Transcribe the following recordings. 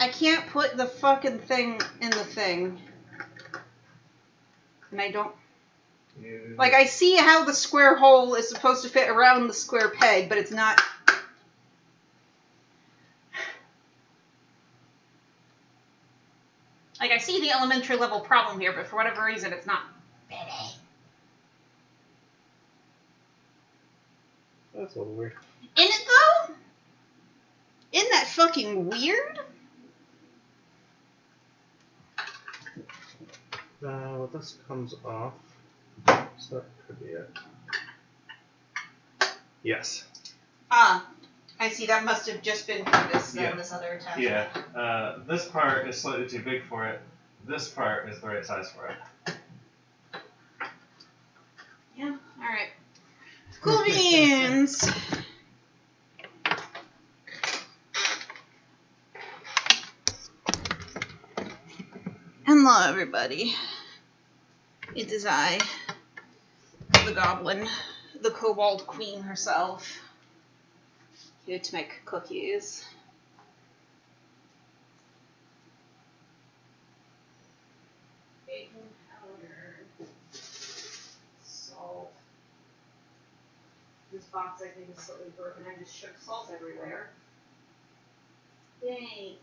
I can't put the fucking thing in the thing. And I don't... Like, I see how the square hole is supposed to fit around the square peg, but it's not... Like, I see the elementary level problem here, but for whatever reason, it's not fitting. That's a little weird. Isn't it, though? Isn't that fucking weird? Well, this comes off, so that could be it. Yes. Ah, I see. That must have just been for this, this other attachment. Yeah. This part is slightly too big for it. This part is the right size for it. Yeah, alright. Cool beans! Hello, everybody. It is I, the goblin, the kobold queen herself, here to make cookies. Baking powder, salt. This box, I think, is slightly broken. I just shook salt everywhere. Thanks.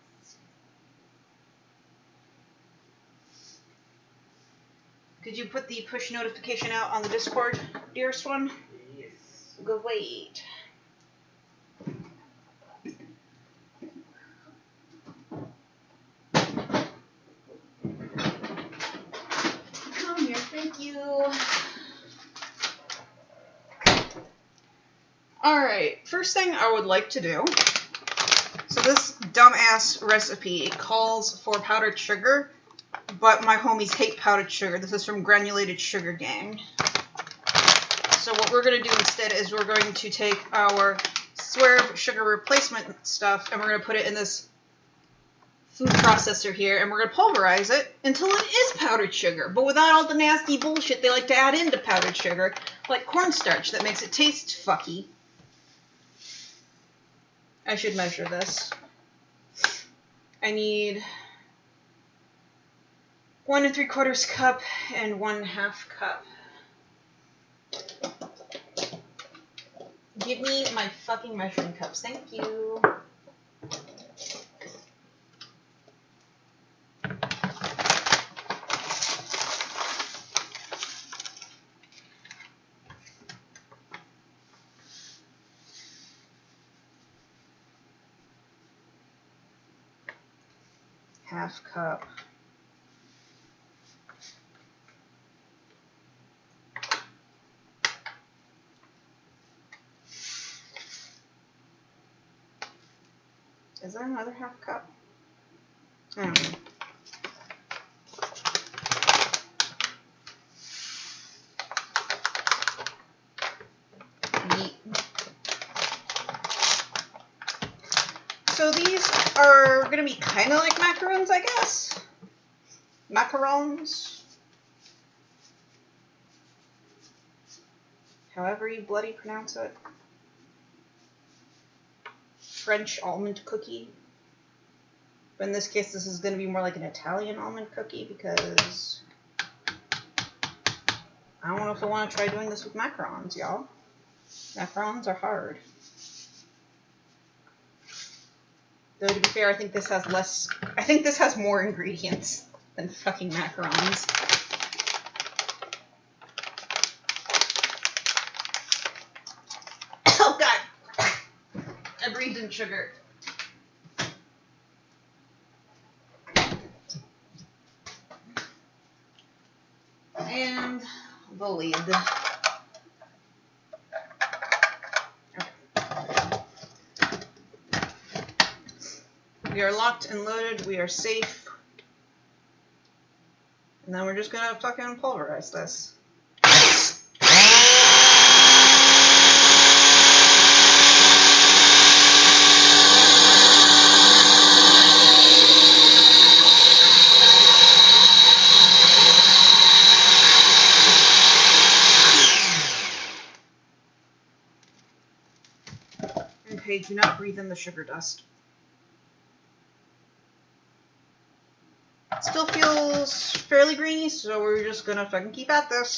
Could you put the push notification out on the Discord, dearest one? Yes. Great. Come here, thank you. Alright, first thing I would like to do. So this dumbass recipe calls for powdered sugar, but my homies hate powdered sugar. This is from Granulated Sugar Gang. So what we're going to do instead is we're going to take our Swerve sugar replacement stuff and we're going to put it in this food processor here and we're going to pulverize it until it is powdered sugar, but without all the nasty bullshit they like to add into powdered sugar, like cornstarch that makes it taste fucky. I should measure this. I need 1 3/4 cup and 1/2 cup. Give me my fucking measuring cups, thank you. Half cup. Is there another half cup? I don't know. Neat. So these are going to be kind of like macarons, I guess. Macarons. However you bloody pronounce it. French almond cookie. But in this case, this is going to be more like an Italian almond cookie because I don't know if I want to try doing this with macarons, y'all. Macarons are hard. Though to be fair, I think this has more ingredients than fucking macarons. Oh god! I breathed in sugar. And the lid. We are locked and loaded. We are safe. And then we're just gonna fucking pulverize this. Okay, do not breathe in the sugar dust. Still feels fairly grainy, so we're just gonna fucking keep at this.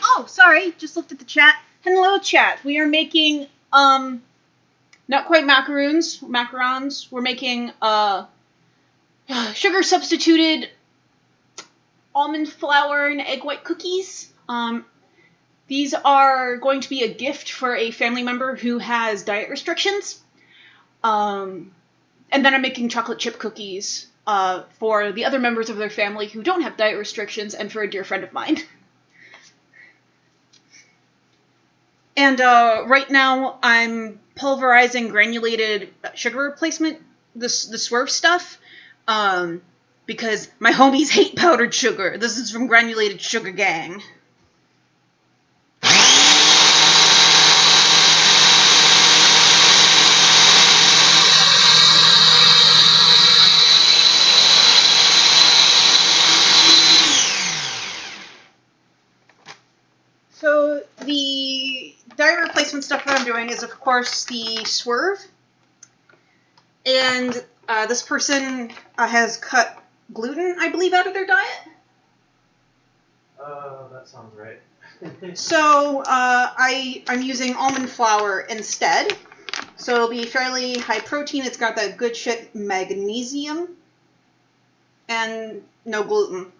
Oh, sorry, just looked at the chat. Hello, chat. We are making, not quite macarons. We're making, sugar substituted almond flour and egg white cookies. These are going to be a gift for a family member who has diet restrictions. And then I'm making chocolate chip cookies for the other members of their family who don't have diet restrictions, and for a dear friend of mine. And right now I'm pulverizing granulated sugar replacement, the Swerve stuff, because my homies hate powdered sugar. This is from Granulated Sugar Gang. So the diet replacement stuff that I'm doing is, of course, the Swerve. And this person has cut gluten, I believe, out of their diet. That sounds right. So I'm using almond flour instead. So it'll be fairly high protein. It's got that good shit magnesium and no gluten.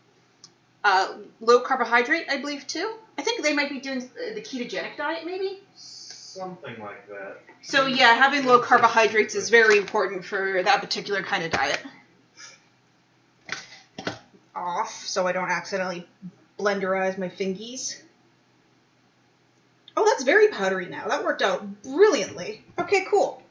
Low carbohydrate, I believe, too. I think they might be doing the ketogenic diet, maybe? Something like that. So yeah, having low carbohydrates is very important for that particular kind of diet. Off, so I don't accidentally blenderize my fingies. Oh, that's very powdery now. That worked out brilliantly. Okay, cool.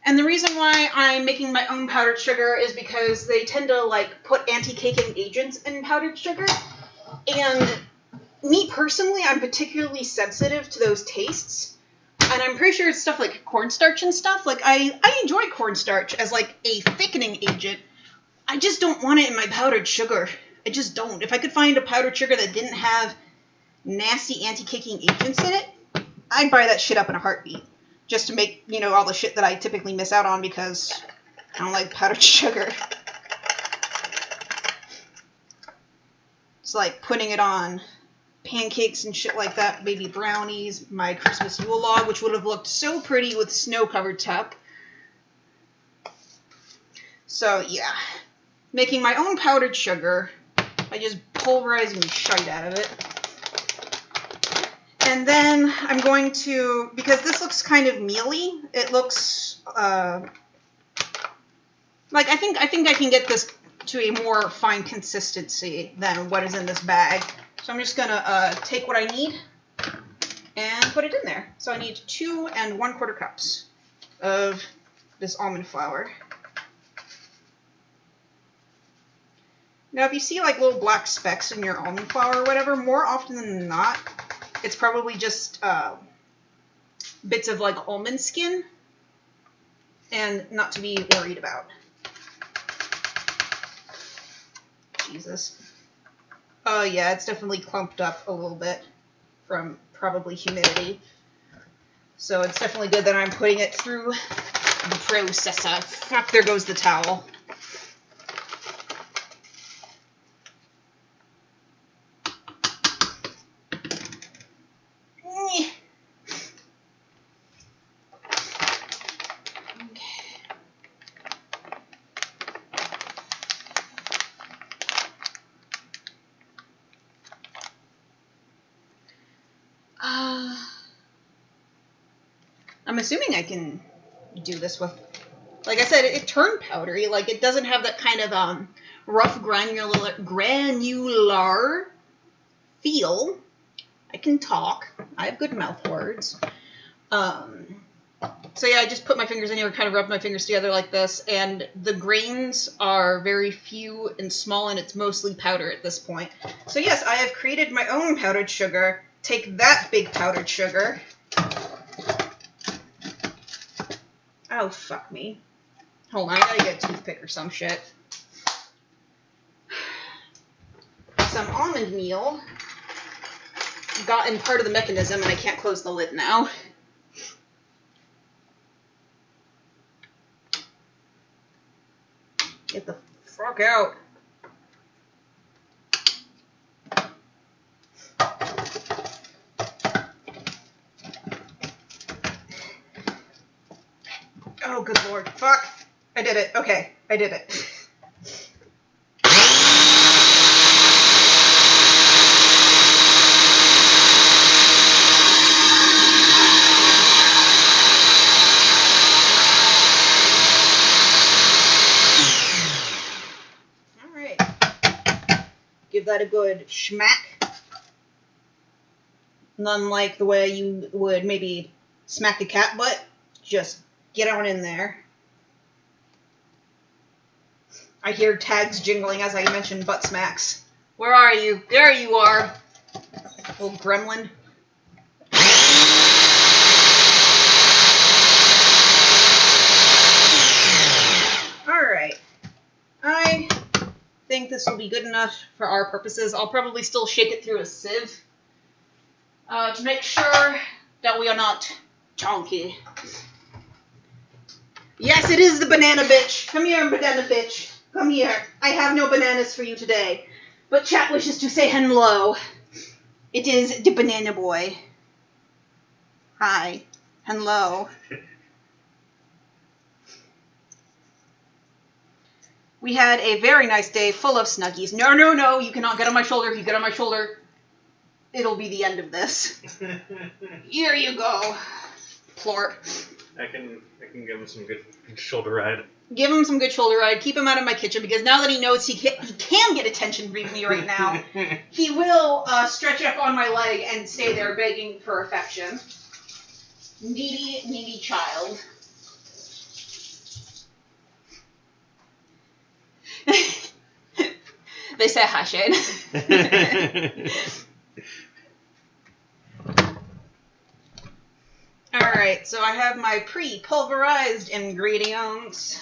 And the reason why I'm making my own powdered sugar is because they tend to, like, put anti-caking agents in powdered sugar. And me, personally, I'm particularly sensitive to those tastes. And I'm pretty sure it's stuff like cornstarch and stuff. Like, I enjoy cornstarch as, like, a thickening agent. I just don't want it in my powdered sugar. I just don't. If I could find a powdered sugar that didn't have nasty anti-caking agents in it, I'd buy that shit up in a heartbeat. Just to make, you know, all the shit that I typically miss out on because I don't like powdered sugar. It's like putting it on pancakes and shit like that, baby brownies, my Christmas Yule log, which would have looked so pretty with snow-covered top. So, yeah. Making my own powdered sugar by just pulverizing the shite out of it. And then I'm going to, because this looks kind of mealy, it looks, like, I think I can get this to a more fine consistency than what is in this bag. So I'm just going to take what I need and put it in there. So I need 2 1/4 cups of this almond flour. Now, if you see, like, little black specks in your almond flour or whatever, more often than not, it's probably just bits of, like, almond skin, and not to be worried about. Jesus. Oh, yeah, it's definitely clumped up a little bit from probably humidity. So it's definitely good that I'm putting it through the processor. Fuck, there goes the towel. I'm assuming I can do this with, like I said, it turned powdery. Like, it doesn't have that kind of rough granular feel. I can talk. I have good mouth words. So yeah, I just put my fingers in here and kind of rub my fingers together like this, and the grains are very few and small, and it's mostly powder at this point. So yes, I have created my own powdered sugar. Take that, big powdered sugar. Oh, fuck me. Hold on, I gotta get a toothpick or some shit. Some almond meal. Got in part of the mechanism and I can't close the lid now. Get the fuck out. Oh, good lord. Fuck. I did it. Okay, I did it. Alright. Give that a good schmack. None like the way you would maybe smack a cat butt. Just get on in there. I hear tags jingling as I mention butt smacks. Where are you? There you are. Little gremlin. Alright. I think this will be good enough for our purposes. I'll probably still shake it through a sieve to make sure that we are not chonky. Yes, it is the banana bitch. Come here, banana bitch. Come here. I have no bananas for you today. But chat wishes to say hello. It is the banana boy. Hi. Hello. We had a very nice day full of Snuggies. No, no, no. You cannot get on my shoulder. If you get on my shoulder, it'll be the end of this. Here you go. Plorp. I can give him some good shoulder ride. Give him some good shoulder ride. Keep him out of my kitchen because now that he knows he can get attention from me right now, he will stretch up on my leg and stay there begging for affection. Needy, needy child. They say hi, Shane. Alright, so I have my pre-pulverized ingredients.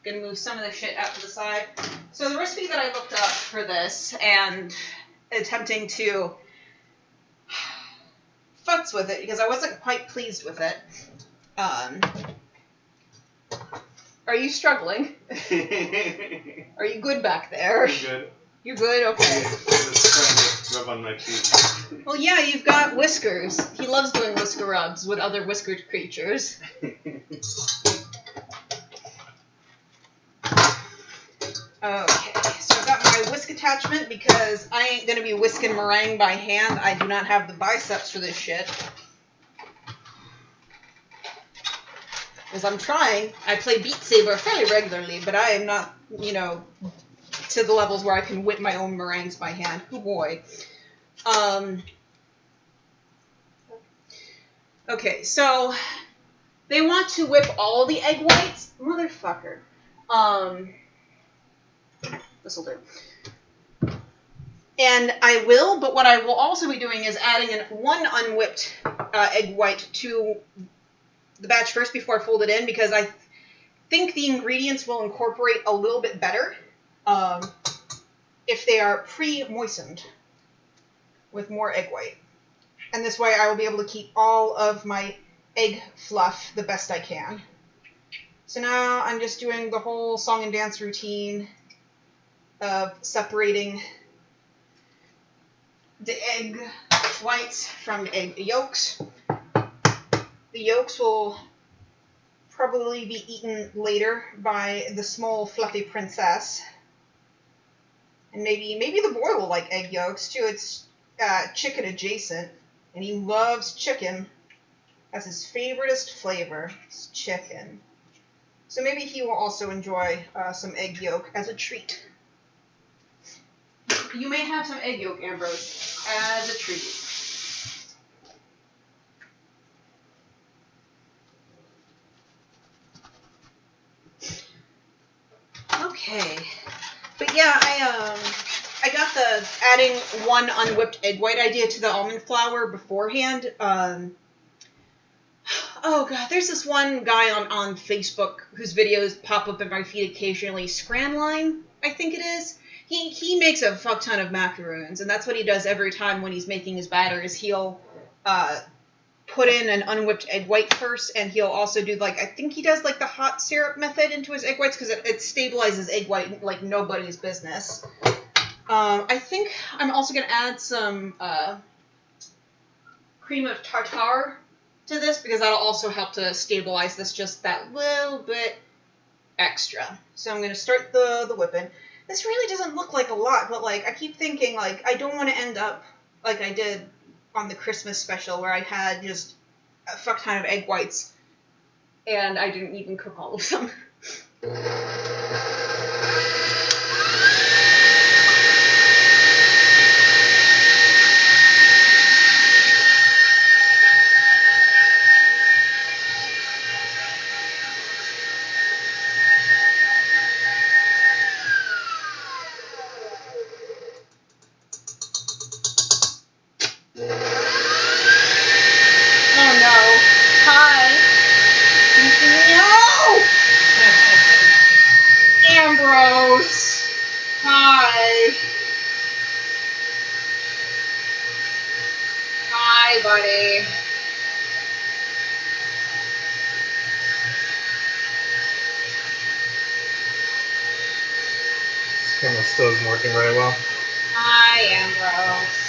Gonna move some of this shit out to the side. So the recipe that I looked up for this and attempting to futz with it because I wasn't quite pleased with it. Are you struggling? Are you good back there? I'm good. You're good? Okay. I'm just trying to rub on my cheeks. Well, yeah, you've got whiskers. He loves doing whisker rubs with other whiskered creatures. Okay, so I've got my whisk attachment because I ain't going to be whisking meringue by hand. I do not have the biceps for this shit. Because I'm trying. I play Beat Saber fairly regularly, but I am not, to the levels where I can whip my own meringues by hand. Oh boy. Okay, so they want to whip all the egg whites. Motherfucker. This'll do. And I will, but what I will also be doing is adding in one unwhipped egg white to the batch first before I fold it in, because I think the ingredients will incorporate a little bit better if they are pre-moistened with more egg white. And this way I will be able to keep all of my egg fluff the best I can. So now I'm just doing the whole song and dance routine of separating the egg whites from the egg yolks. The yolks will probably be eaten later by the small fluffy princess. And maybe the boy will like egg yolks too. It's chicken adjacent, and he loves chicken. That's his favoriteest flavor. It's chicken. So maybe he will also enjoy some egg yolk as a treat. You may have some egg yolk, Ambrose, as a treat. Okay. But yeah, I got the adding one unwhipped egg white idea to the almond flour beforehand. oh god, there's this one guy on Facebook whose videos pop up in my feed occasionally. Scranline, I think it is. He makes a fuck ton of macaroons, and that's what he does every time when he's making his batter. Is he'll put in an unwhipped egg white first, and he'll also do I think he does the hot syrup method into his egg whites because it stabilizes egg white like nobody's business. I think I'm also gonna add some cream of tartar to this because that'll also help to stabilize this just that little bit extra. So I'm gonna start the whipping. This really doesn't look like a lot, but I keep thinking I don't want to end up like I did on the Christmas special where I had just a fuck ton of egg whites and I didn't even cook all of them. Ambrose! Hi! Hi, buddy. This camera still isn't working very well. Hi, Ambrose.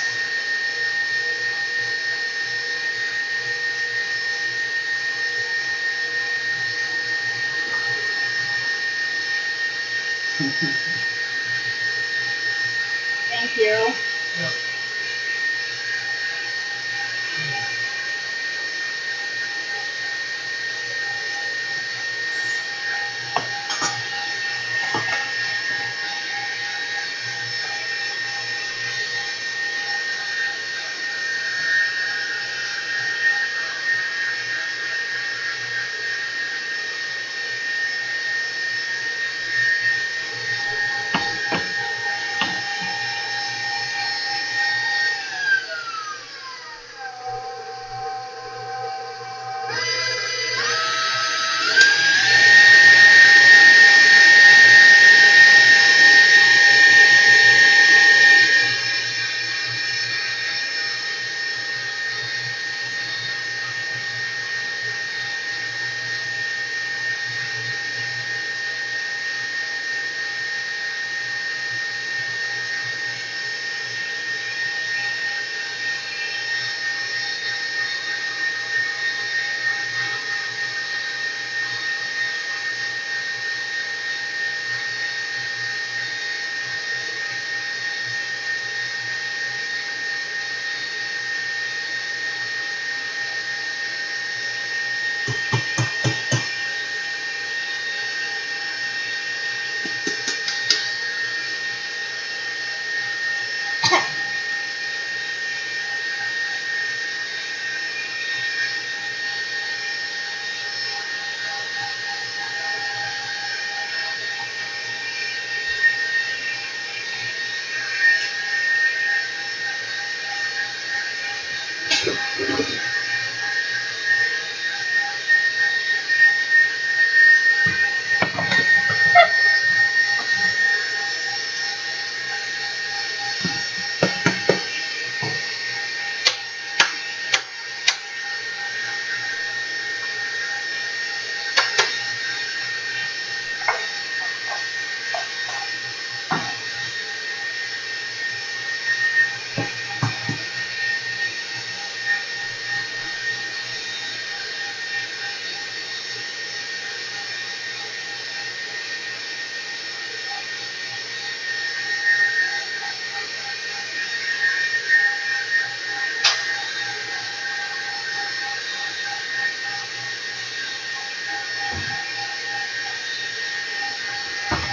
Thank you. Yep.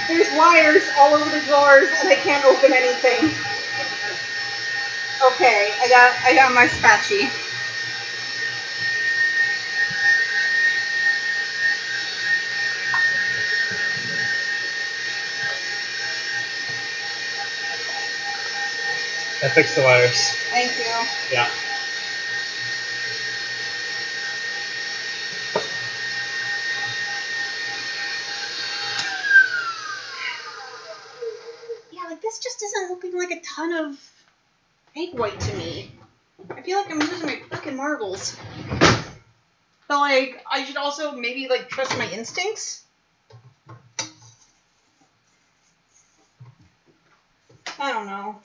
There's wires all over the drawers and I can't open anything. Okay, I got my spatchy. I fixed the wires. Thank you. Yeah. ton of egg white to me. I feel like I'm losing my fucking marbles. But, like, I should also maybe, like, trust my instincts? I don't know.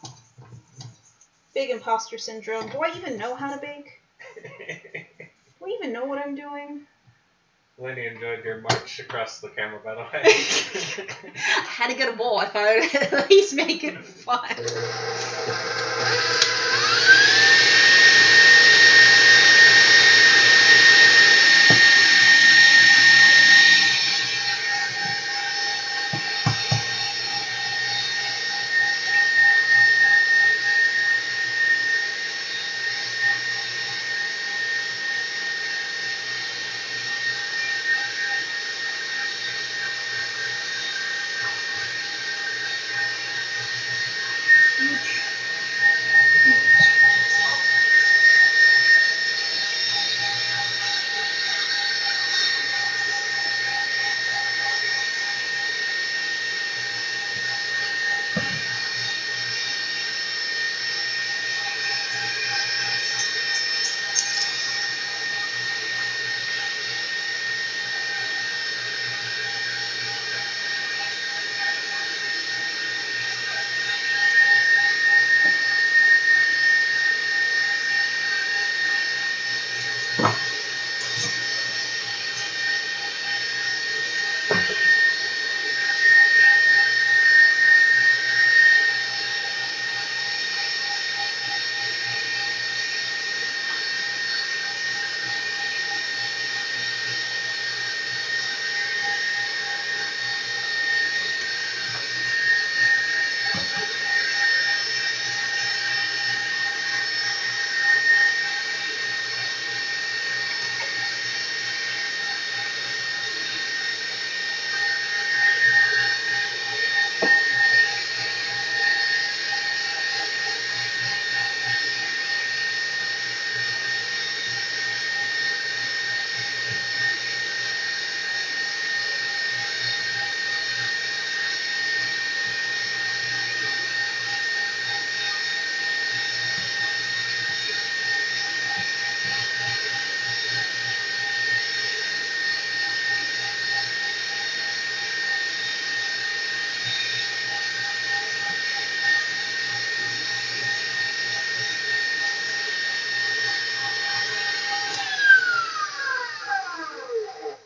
Big imposter syndrome. Do I even know how to bake? Do I even know what I'm doing? Lenny enjoyed your march across the camera, by the way. I had to get a bowl. I thought I'd at least make it fun.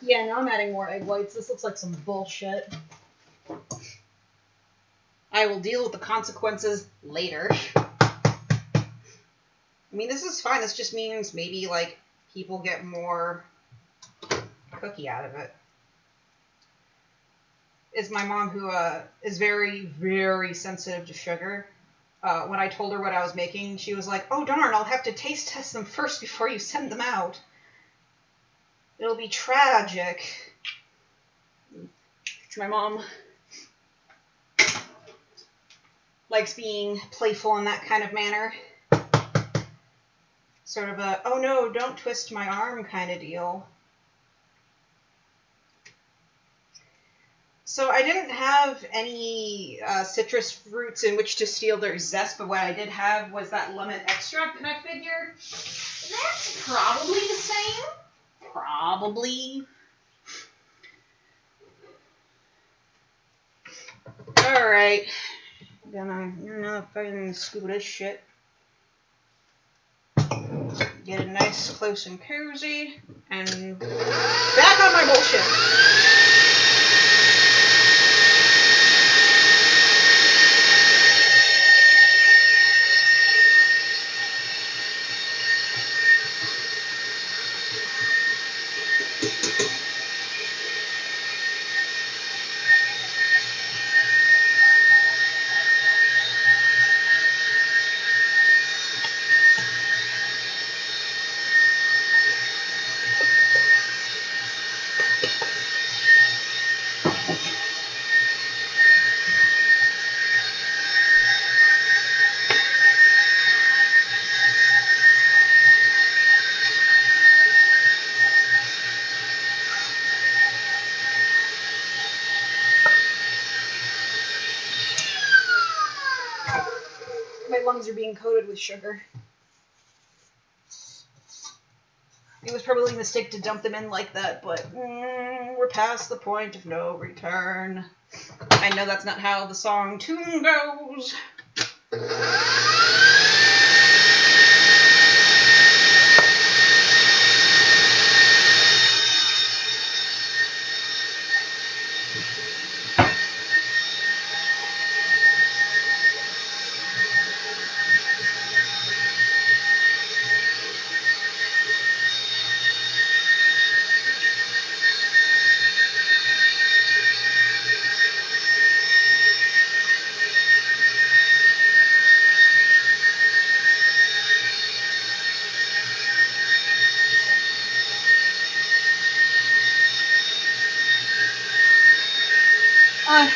Yeah, now I'm adding more egg whites. This looks like some bullshit. I will deal with the consequences later. I mean, this is fine. This just means maybe, like, people get more cookie out of it. It's my mom who is very, very sensitive to sugar. When I told her what I was making, she was like, oh, darn, I'll have to taste test them first before you send them out. It'll be tragic. My mom likes being playful in that kind of manner. Sort of a, oh no, don't twist my arm kind of deal. So I didn't have any citrus fruits in which to steal their zest, but what I did have was that lemon extract, and I figure that's probably the same. Probably. Alright. Gonna fucking scoop this shit. Get it nice, close, and cozy. And back on my bullshit. my lungs are being coated with sugar. It was probably a mistake to dump them in like that, but we're past the point of no return. I know that's not how the song tune goes.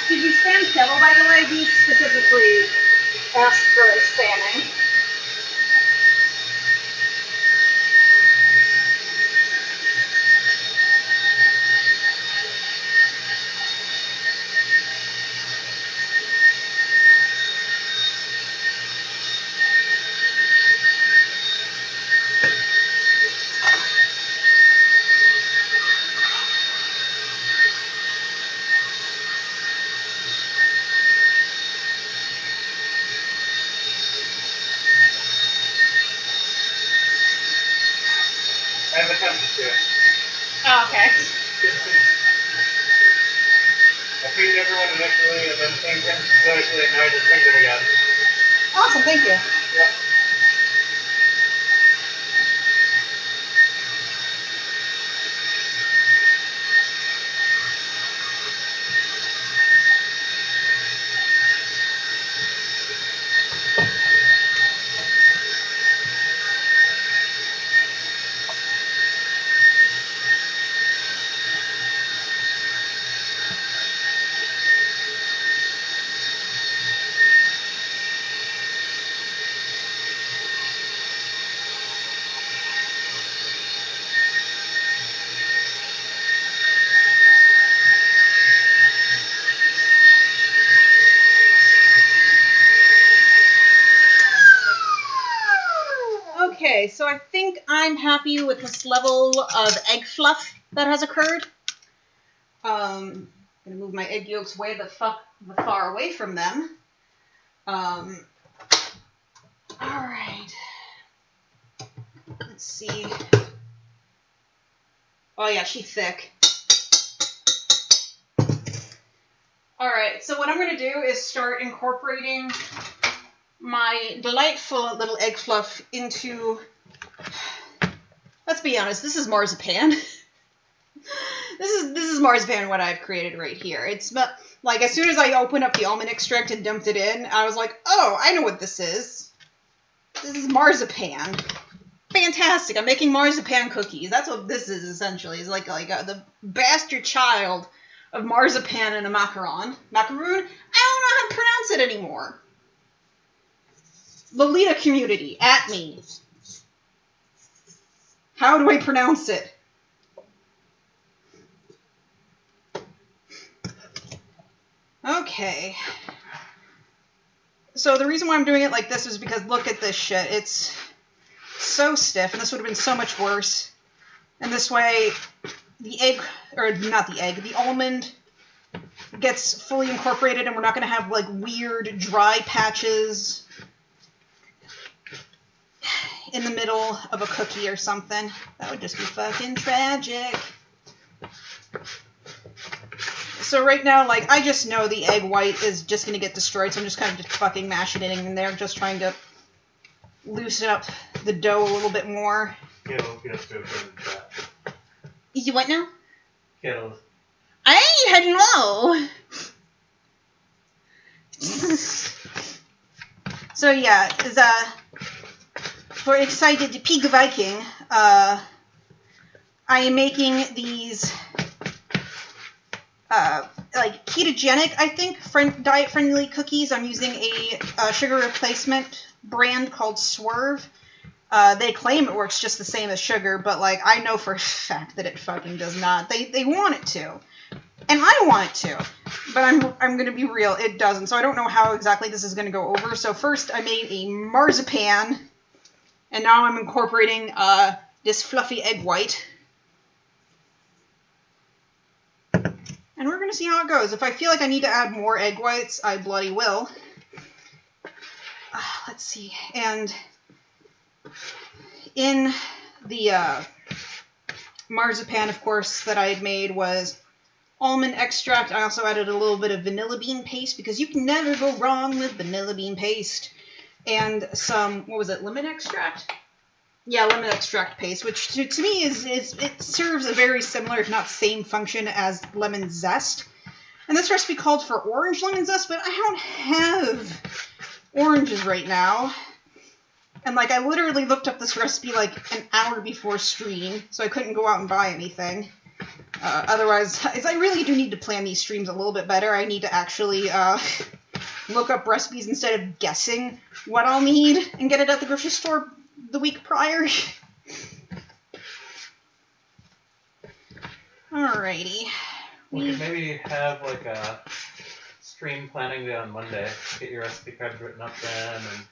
Did you span kettle, by the way? He specifically asked for a spanning. I have attempted to. Oh, okay. I pinged everyone initially and then pinged him initially and now I just pinged him again. Awesome, thank you. Yep. Okay, so I think I'm happy with this level of egg fluff that has occurred. I'm gonna move my egg yolks way the far away from them. Alright. Let's see. Oh yeah, she's thick. Alright, so what I'm gonna do is start incorporating my delightful little egg fluff into, let's be honest, this is marzipan. This is marzipan, what I've created right here. It's like, as soon as I opened up the almond extract and dumped it in, I was like, oh, I know what this is. This is marzipan. Fantastic, I'm making marzipan cookies. That's what this is, essentially. It's like the bastard child of marzipan and a macaron. Macaroon? I don't know how to pronounce it anymore. Lolita community, at me. How do I pronounce it? Okay. So the reason why I'm doing it like this is because look at this shit. It's so stiff, and this would have been so much worse. And this way, the egg, or not the egg, the almond gets fully incorporated, and we're not going to have like weird dry patches in the middle of a cookie or something. That would just be fucking tragic. So right now, like, I just know the egg white is just going to get destroyed, so I'm just kind of just fucking mashing it in there, just trying to loosen up the dough a little bit more. Kittles gets to have been that. You what now? Kittles. Hello! So yeah, for Excited Pig Viking, I am making these like ketogenic, I think, diet-friendly cookies. I'm using a sugar replacement brand called Swerve. They claim it works just the same as sugar, but like I know for a fact that it fucking does not. They want it to. And I want it to, but I'm going to be real, it doesn't. So I don't know how exactly this is going to go over. So first I made a marzipan, and now I'm incorporating this fluffy egg white. And we're going to see how it goes. If I feel like I need to add more egg whites, I bloody will. Let's see. And in the marzipan, of course, that I had made was almond extract. I also added a little bit of vanilla bean paste because you can never go wrong with vanilla bean paste. And some, what was it, lemon extract? Yeah, lemon extract paste, which to me it serves a very similar, if not same function as lemon zest. And this recipe called for orange lemon zest, but I don't have oranges right now. And like I literally looked up this recipe like an hour before stream, so I couldn't go out and buy anything. Otherwise, I really do need to plan these streams a little bit better. I need to actually look up recipes instead of guessing what I'll need and get it at the grocery store the week prior. Alrighty. We could maybe have like a stream planning day on Monday. Get your recipe cards written up then, and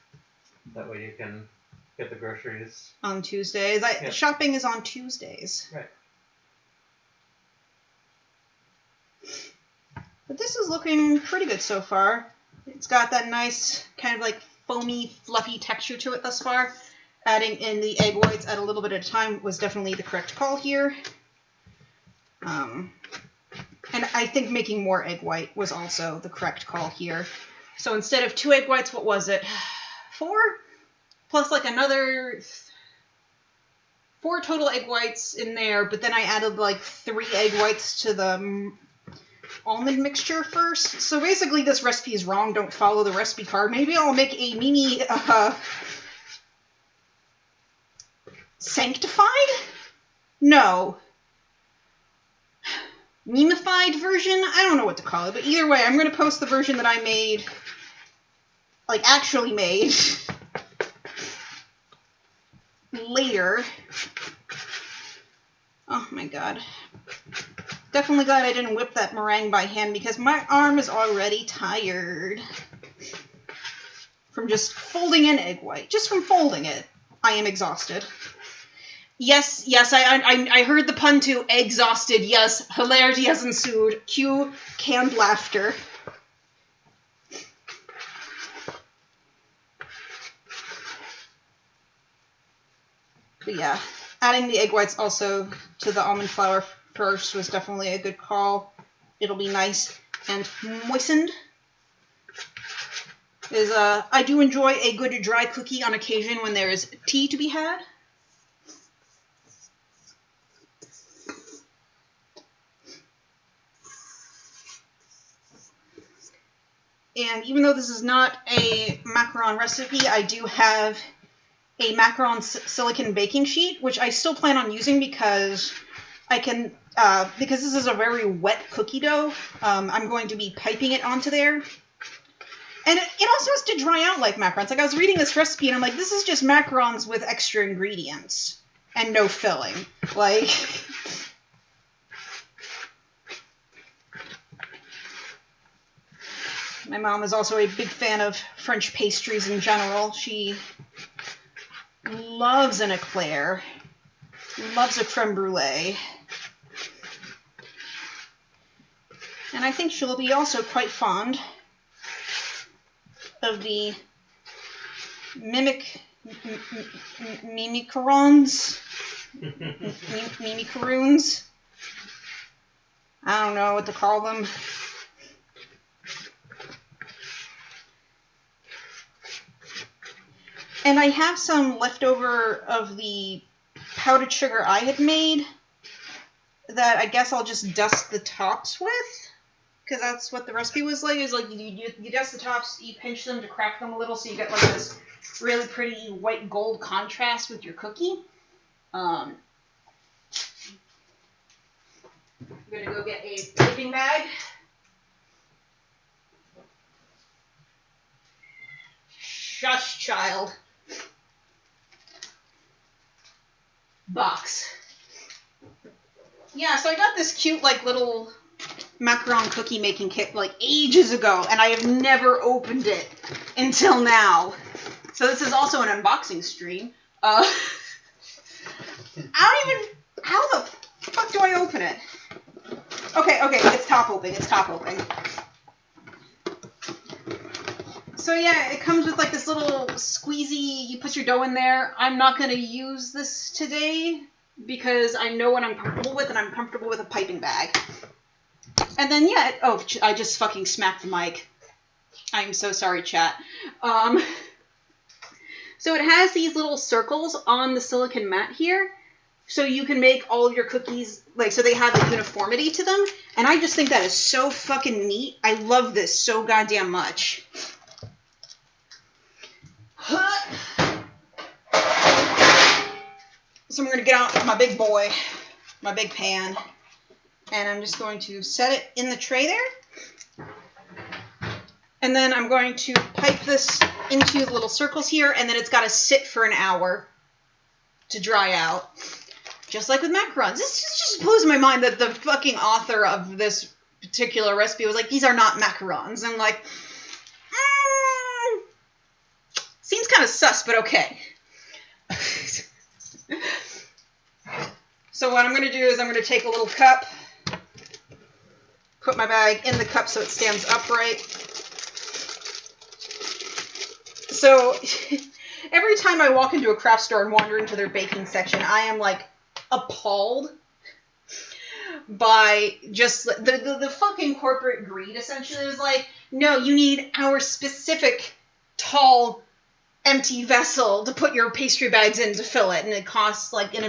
that way you can get the groceries. On Tuesdays. Shopping is on Tuesdays. Right. But this is looking pretty good so far. It's got that nice kind of like foamy, fluffy texture to it thus far. Adding in the egg whites at a little bit at a time was definitely the correct call here. And I think making more egg white was also the correct call here. So instead of 2 egg whites, what was it? 4? Plus like another 4 total egg whites in there, but then I added like 3 egg whites to the almond mixture first. So basically this recipe is wrong. Don't follow the recipe card. Maybe I'll make a mini sanctified? No. Memeified version? I don't know what to call it, but either way, I'm going to post the version that I made, like actually made, later. Oh my god. Definitely glad I didn't whip that meringue by hand because my arm is already tired from just folding an egg white. Just from folding it, I am exhausted. Yes, I heard the pun too. Exhausted, yes. Hilarity has ensued. Cue canned laughter. But yeah, adding the egg whites also to the almond flour first was definitely a good call. It'll be nice and moistened. I do enjoy a good dry cookie on occasion when there is tea to be had. And even though this is not a macaron recipe, I do have a macaron silicone baking sheet, which I still plan on using because I can, because this is a very wet cookie dough, I'm going to be piping it onto there. And it also has to dry out like macarons. Like I was reading this recipe and I'm like, this is just macarons with extra ingredients and no filling. Like... My mom is also a big fan of French pastries in general. She loves an eclair, loves a creme brulee. And I think she'll be also quite fond of the mimicarons. Mimicaroons. I don't know what to call them. And I have some leftover of the powdered sugar I had made that I guess I'll just dust the tops with, because that's what the recipe was like. Is like you dust the tops, you pinch them to crack them a little, so you get like this really pretty white gold contrast with your cookie. I'm gonna go get a piping bag. Shush, child. Box. Yeah, so I got this cute, like, little macaron cookie making kit like ages ago, and I have never opened it until now. So this is also an unboxing stream. I don't even... How the fuck do I open it? Okay, it's top open. So yeah, it comes with like this little squeezy, you put your dough in there. I'm not going to use this today because I know what I'm comfortable with, and I'm comfortable with a piping bag. And then yeah, oh, I just fucking smacked the mic. I'm so sorry, chat. So it has these little circles on the silicone mat here, so you can make all of your cookies, like, so they have a uniformity to them, and I just think that is so fucking neat. I love this so goddamn much. So I'm going to get out my big boy, my big pan, and I'm just going to set it in the tray there. And then I'm going to pipe this into the little circles here, and then it's got to sit for an hour to dry out. Just like with macarons. This just blows my mind that the fucking author of this particular recipe was like, these are not macarons. And like, seems kind of sus, but okay. So what I'm going to do is I'm going to take a little cup, put my bag in the cup so it stands upright. So every time I walk into a craft store and wander into their baking section, I am like appalled by just the fucking corporate greed. Essentially, is like, no, you need our specific tall empty vessel to put your pastry bags in to fill it, and it costs like an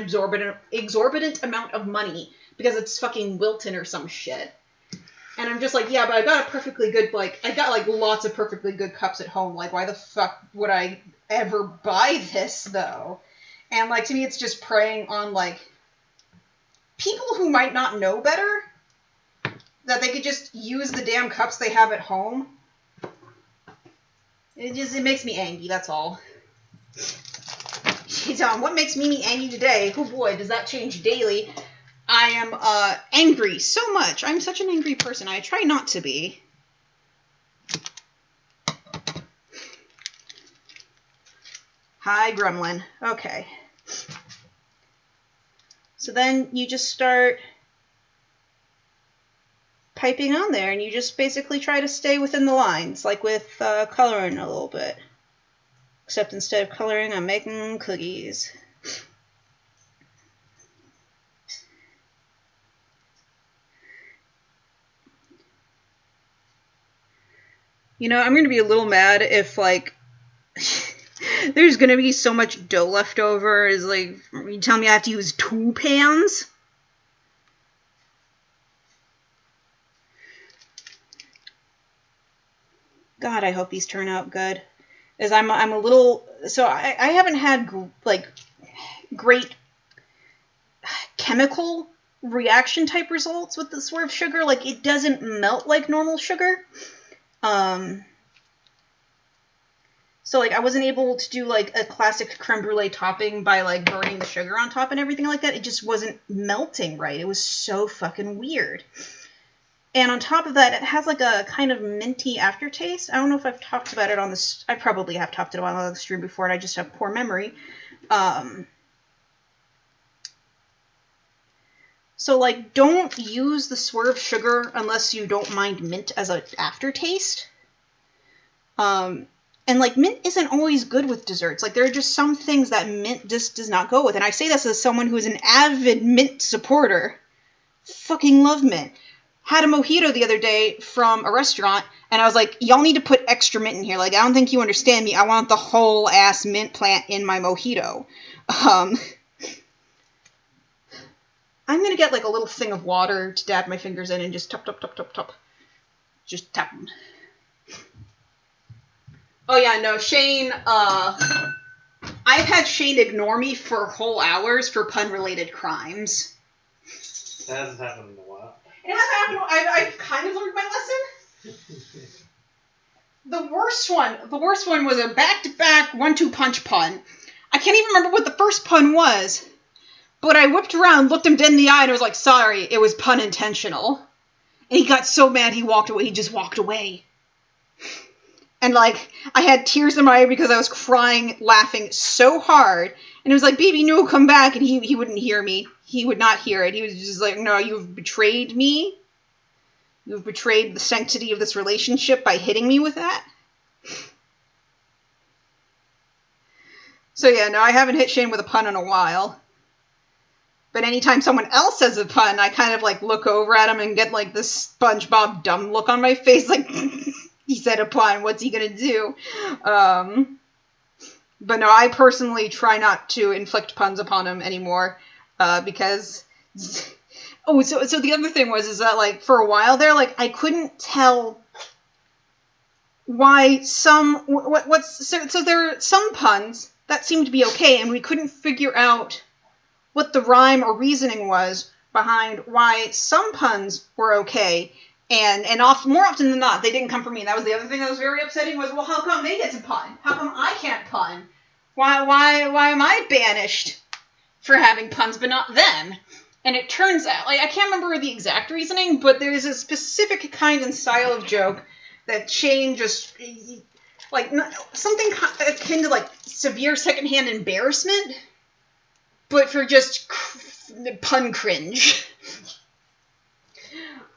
exorbitant amount of money because it's fucking Wilton or some shit. And I'm just like, yeah, but I got a perfectly good, like, I got like lots of perfectly good cups at home. Like, why the fuck would I ever buy this though? And like, to me, it's just preying on like people who might not know better, that they could just use the damn cups they have at home. It makes me angry, that's all. What makes me angry today? Oh boy, does that change daily. I am angry so much. I'm such an angry person. I try not to be. Hi, Gremlin. Okay. So then you just start piping on there, and you just basically try to stay within the lines, like with coloring a little bit. Except instead of coloring, I'm making cookies. You know, I'm going to be a little mad if, like, there's going to be so much dough left over. Is like, you tell me I have to use 2 pans? God, I hope these turn out good. As I'm a little, so I haven't had like great chemical reaction type results with the swerve sugar. Like, it doesn't melt like normal sugar. So like I wasn't able to do like a classic creme brulee topping by like burning the sugar on top and everything like that. It just wasn't melting right. It was so fucking weird. And on top of that, it has like a kind of minty aftertaste. I don't know if I've talked about it on this. I probably have talked about it on the stream before, and I just have poor memory. So like, don't use the swerve sugar unless you don't mind mint as an aftertaste. And like, mint isn't always good with desserts. Like, there are just some things that mint just does not go with. And I say this as someone who is an avid mint supporter. Fucking love mint. Had a mojito the other day from a restaurant, and I was like, y'all need to put extra mint in here. Like, I don't think you understand me. I want the whole ass mint plant in my mojito. I'm gonna get like a little thing of water to dab my fingers in and just tap. Just tap them. Oh yeah, no, Shane, I've had Shane ignore me for whole hours for pun-related crimes. That hasn't happened in a while. It hasn't happened. I've kind of learned my lesson. The worst one was a back-to-back 1-2 punch pun. I can't even remember what the first pun was, but I whipped around, looked him dead in the eye, and was like, sorry, it was pun intentional. And he got so mad he walked away. He just walked away. And, like, I had tears in my eye because I was crying, laughing so hard. And it was like, baby, no, come back. And he wouldn't hear me. He would not hear it. He was just like, no, you've betrayed me. You've betrayed the sanctity of this relationship by hitting me with that. So yeah, no, I haven't hit Shane with a pun in a while. But anytime someone else says a pun, I kind of like look over at him and get like this SpongeBob dumb look on my face, like, he said a pun, what's he gonna do? But no, I personally try not to inflict puns upon him anymore, because... Oh, so the other thing is that, like, for a while there, like, I couldn't tell why so there are some puns that seemed to be okay, and we couldn't figure out what the rhyme or reasoning was behind why some puns were okay, and more often than not, they didn't come from me. That was the other thing that was very upsetting was, well, how come they get to pun? How come I can't pun? Why am I banished for having puns, but not them? And it turns out, like, I can't remember the exact reasoning, but there's a specific kind and style of joke that Shane just, like, something akin to, like, severe secondhand embarrassment, but for just pun cringe.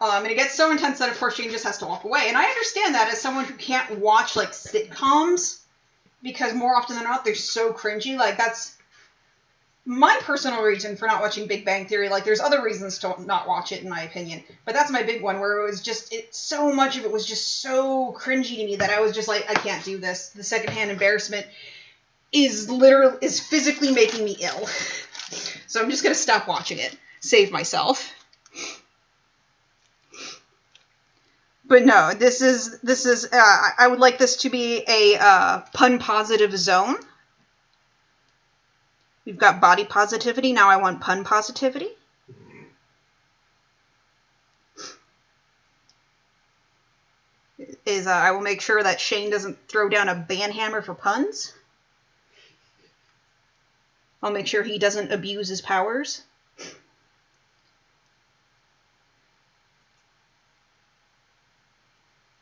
And it gets so intense that, of course, Shane just has to walk away. And I understand that as someone who can't watch, like, sitcoms, because more often than not, they're so cringy. Like, that's my personal reason for not watching Big Bang Theory. Like, there's other reasons to not watch it, in my opinion. But that's my big one, where it was just, so much of it was just so cringy to me that I was just like, I can't do this. The secondhand embarrassment is physically making me ill. So I'm just gonna stop watching it. Save myself. But no, this is, I would like this to be a pun-positive zone. We've got body positivity, now I want pun positivity. I will make sure that Shane doesn't throw down a banhammer for puns. I'll make sure he doesn't abuse his powers.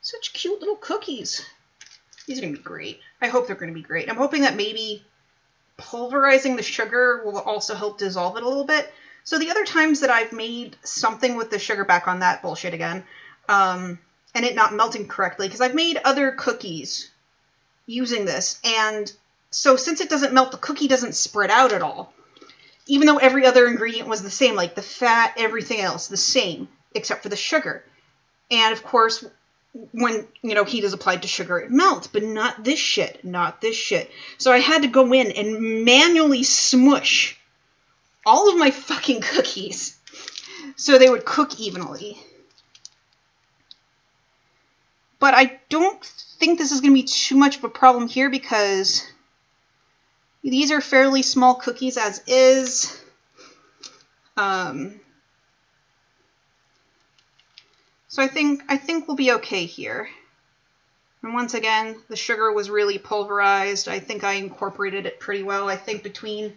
Such cute little cookies. These are going to be great. I hope they're going to be great. I'm hoping that maybe pulverizing the sugar will also help dissolve it a little bit. So the other times that I've made something with the sugar, back on that bullshit again, and it not melting correctly, because I've made other cookies using this, and so since it doesn't melt, the cookie doesn't spread out at all. Even though every other ingredient was the same, like the fat, everything else, the same, except for the sugar. And of course, when, heat is applied to sugar, it melts, but not this shit, not this shit. So I had to go in and manually smush all of my fucking cookies so they would cook evenly. But I don't think this is going to be too much of a problem here because these are fairly small cookies as is. So I think we'll be okay here. And once again, the sugar was really pulverized. I think I incorporated it pretty well. I think between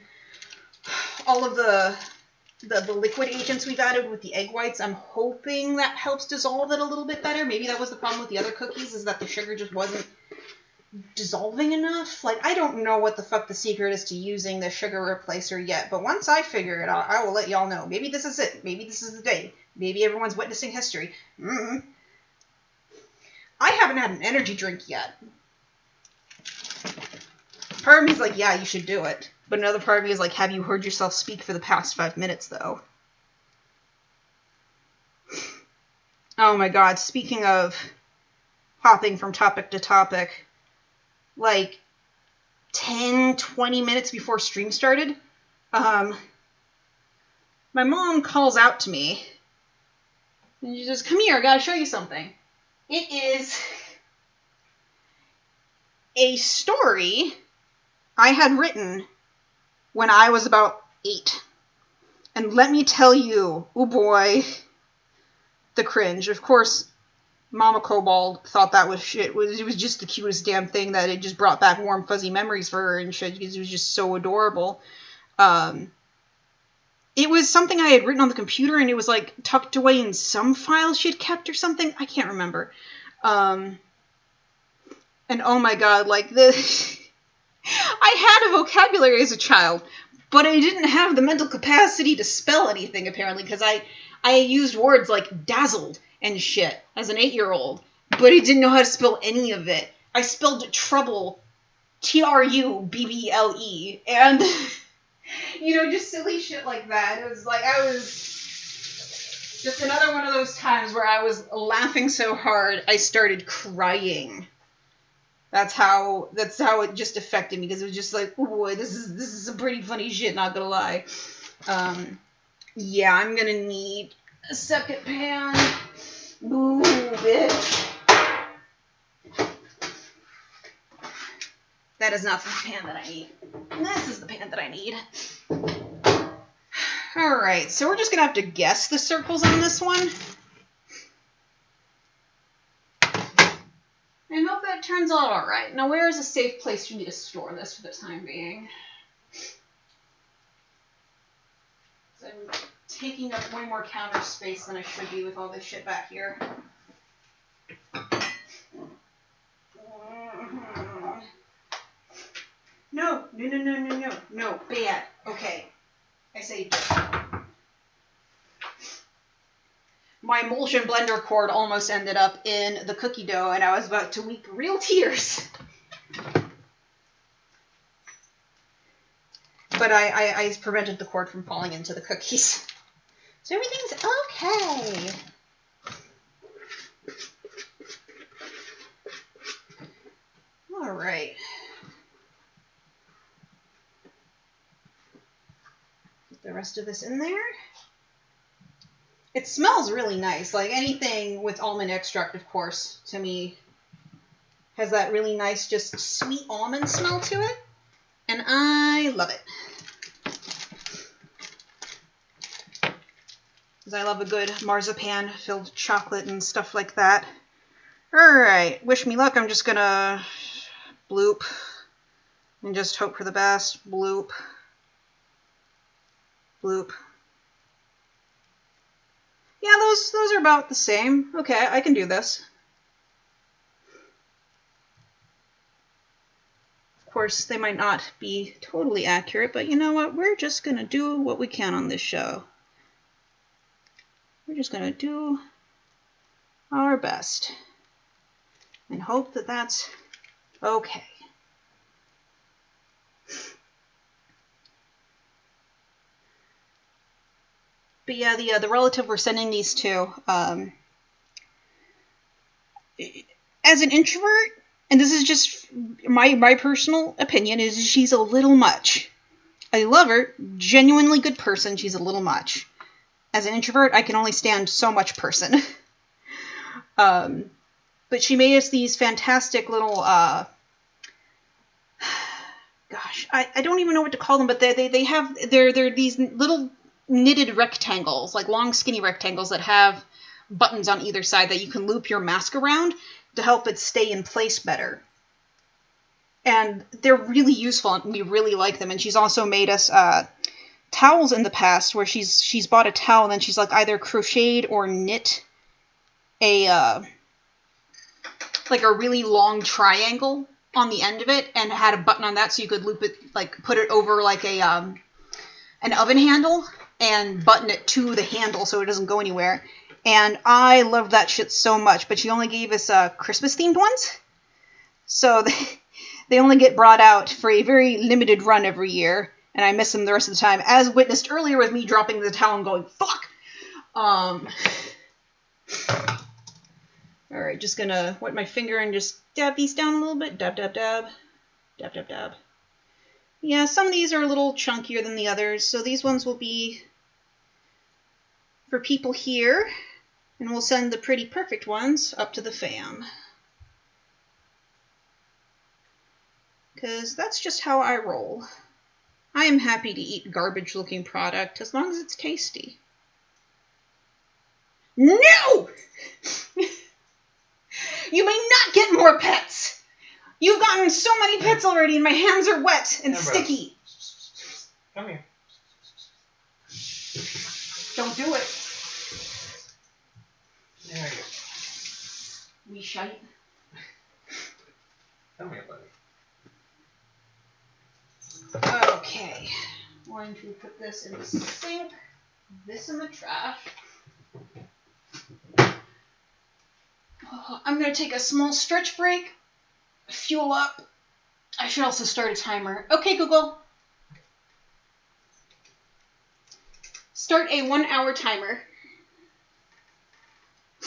all of the liquid agents we've added with the egg whites, I'm hoping that helps dissolve it a little bit better. Maybe that was the problem with the other cookies, is that the sugar just wasn't dissolving enough. Like, I don't know what the fuck the secret is to using the sugar replacer yet, but once I figure it out, I will let y'all know. Maybe this is it. Maybe this is the day. Maybe everyone's witnessing history. I haven't had an energy drink yet. Part of me is like, yeah, you should do it. But another part of me is like, have you heard yourself speak for the past 5 minutes, though? Oh my god, speaking of hopping from topic to topic, like 10, 20 minutes before stream started, my mom calls out to me, and she says, come here, I gotta show you something. It is a story I had written when I was about 8. And let me tell you, oh boy, the cringe. Of course, Mama Kobold thought that was shit. It was just the cutest damn thing, that it just brought back warm, fuzzy memories for her and shit, because it was just so adorable. It It was something I had written on the computer, and it was like tucked away in some file she'd kept or something. I can't remember. And oh my god, like this. I had a vocabulary as a child, but I didn't have the mental capacity to spell anything, apparently, because I used words like dazzled and shit as an 8-year-old, but I didn't know how to spell any of it. I spelled trouble, T-R-U-B-B-L-E, and, you know, just silly shit like that. It was like, I was just another one of those times where I was laughing so hard, I started crying. That's how it just affected me, because it was just like, ooh, this is some pretty funny shit, not gonna lie. Yeah, I'm gonna need a second pan. Ooh, bitch. That is not the pan that I need. This is the pan that I need. Alright, so we're just gonna have to guess the circles on this one. I hope that turns out alright. Now, where is a safe place for me to store this for the time being? I'm taking up way more counter space than I should be with all this shit back here. No, bad. Okay. I say my emulsion blender cord almost ended up in the cookie dough, and I was about to weep real tears. But I prevented the cord from falling into the cookies. So everything's okay. All right. Put the rest of this in there. It smells really nice. Like anything with almond extract, of course, to me, has that really nice, just sweet almond smell to it. And I love it. Because I love a good marzipan-filled chocolate and stuff like that. Alright, wish me luck. I'm just gonna bloop and just hope for the best. Bloop. Bloop. Yeah, those are about the same. Okay, I can do this. Of course, they might not be totally accurate, but you know what? We're just gonna do what we can on this show. We're just gonna do our best and hope that that's okay. But yeah, the relative we're sending these to, as an introvert, and this is just my personal opinion, is she's a little much. I love her, genuinely good person, she's a little much. As an introvert, I can only stand so much person. But she made us these fantastic little, gosh, I don't even know what to call them, but they're these little knitted rectangles, like long skinny rectangles that have buttons on either side that you can loop your mask around to help it stay in place better. And they're really useful, and we really like them. And she's also made us towels in the past, where she's bought a towel and then she's like either crocheted or knit a like a really long triangle on the end of it, and had a button on that so you could loop it, like put it over like a an oven handle and button it to the handle so it doesn't go anywhere. And I love that shit so much, but she only gave us Christmas themed ones, so they only get brought out for a very limited run every year, and I miss them the rest of the time, as witnessed earlier with me dropping the towel and going, fuck! Alright, just gonna wet my finger and just dab these down a little bit. Dab, dab, dab. Dab, dab, dab. Yeah, some of these are a little chunkier than the others, so these ones will be for people here, and we'll send the pretty perfect ones up to the fam. Because that's just how I roll. I am happy to eat garbage-looking product as long as it's tasty. No! You may not get more pets! You've gotten so many pets already, and my hands are wet and sticky. Come here. Don't do it. There you go. We shite. Tell me about it. Okay. Going to put this in the sink. This in the trash. I'm going to take a small stretch break. Fuel up. I should also start a timer. Okay, Google. Start a 1 hour timer.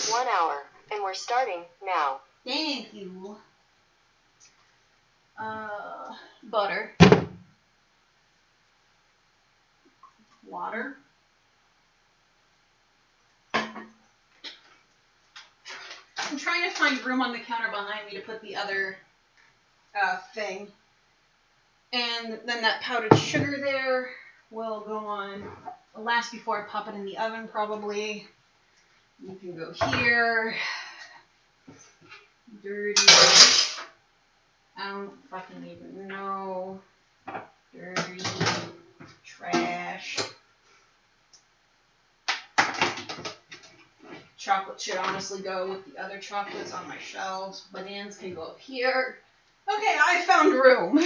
1 hour, and we're starting now. Thank you. Butter. Water. I'm trying to find room on the counter behind me to put the other thing. And then that powdered sugar there will go on. It'll last before I pop it in the oven, probably. You can go here. Dirty. I don't fucking even know. Dirty. Trash. Chocolate should honestly go with the other chocolates on my shelves. Bananas can go up here. Okay, I found room.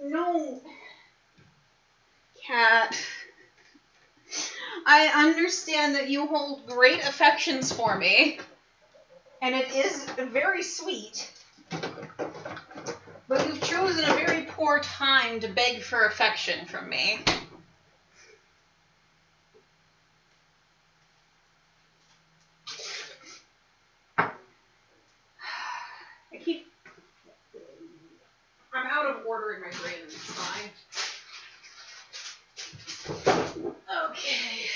No. Cat. I understand that you hold great affections for me. And it is very sweet. But you've chosen a very poor time to beg for affection from me. I'm out of order in my brain, and it's fine. Okay.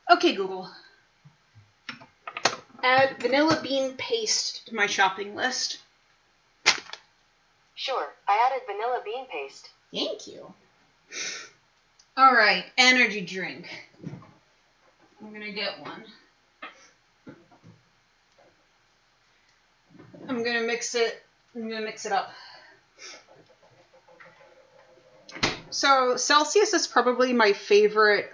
Okay, Google. Add vanilla bean paste to my shopping list. Sure, I added vanilla bean paste. Thank you. Alright, energy drink. I'm gonna get one. I'm gonna mix it up. So, Celsius is probably my favorite,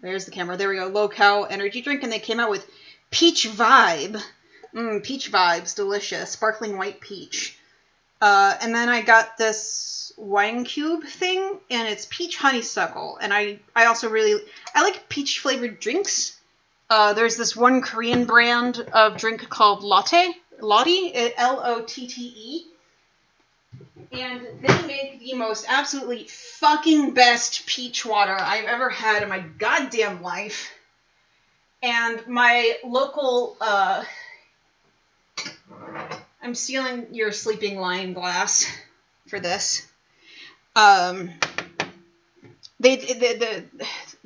there's the camera, there we go, low-cal energy drink, and they came out with Peach Vibe. Peach Vibe's delicious, sparkling white peach. And then I got this wine cube thing, and it's peach honeysuckle, and I also I like peach-flavored drinks. There's this one Korean brand of drink called Lotte, Lotte, and they make the most absolutely fucking best peach water I've ever had in my goddamn life. And my local, I'm stealing your sleeping lion glass for this. The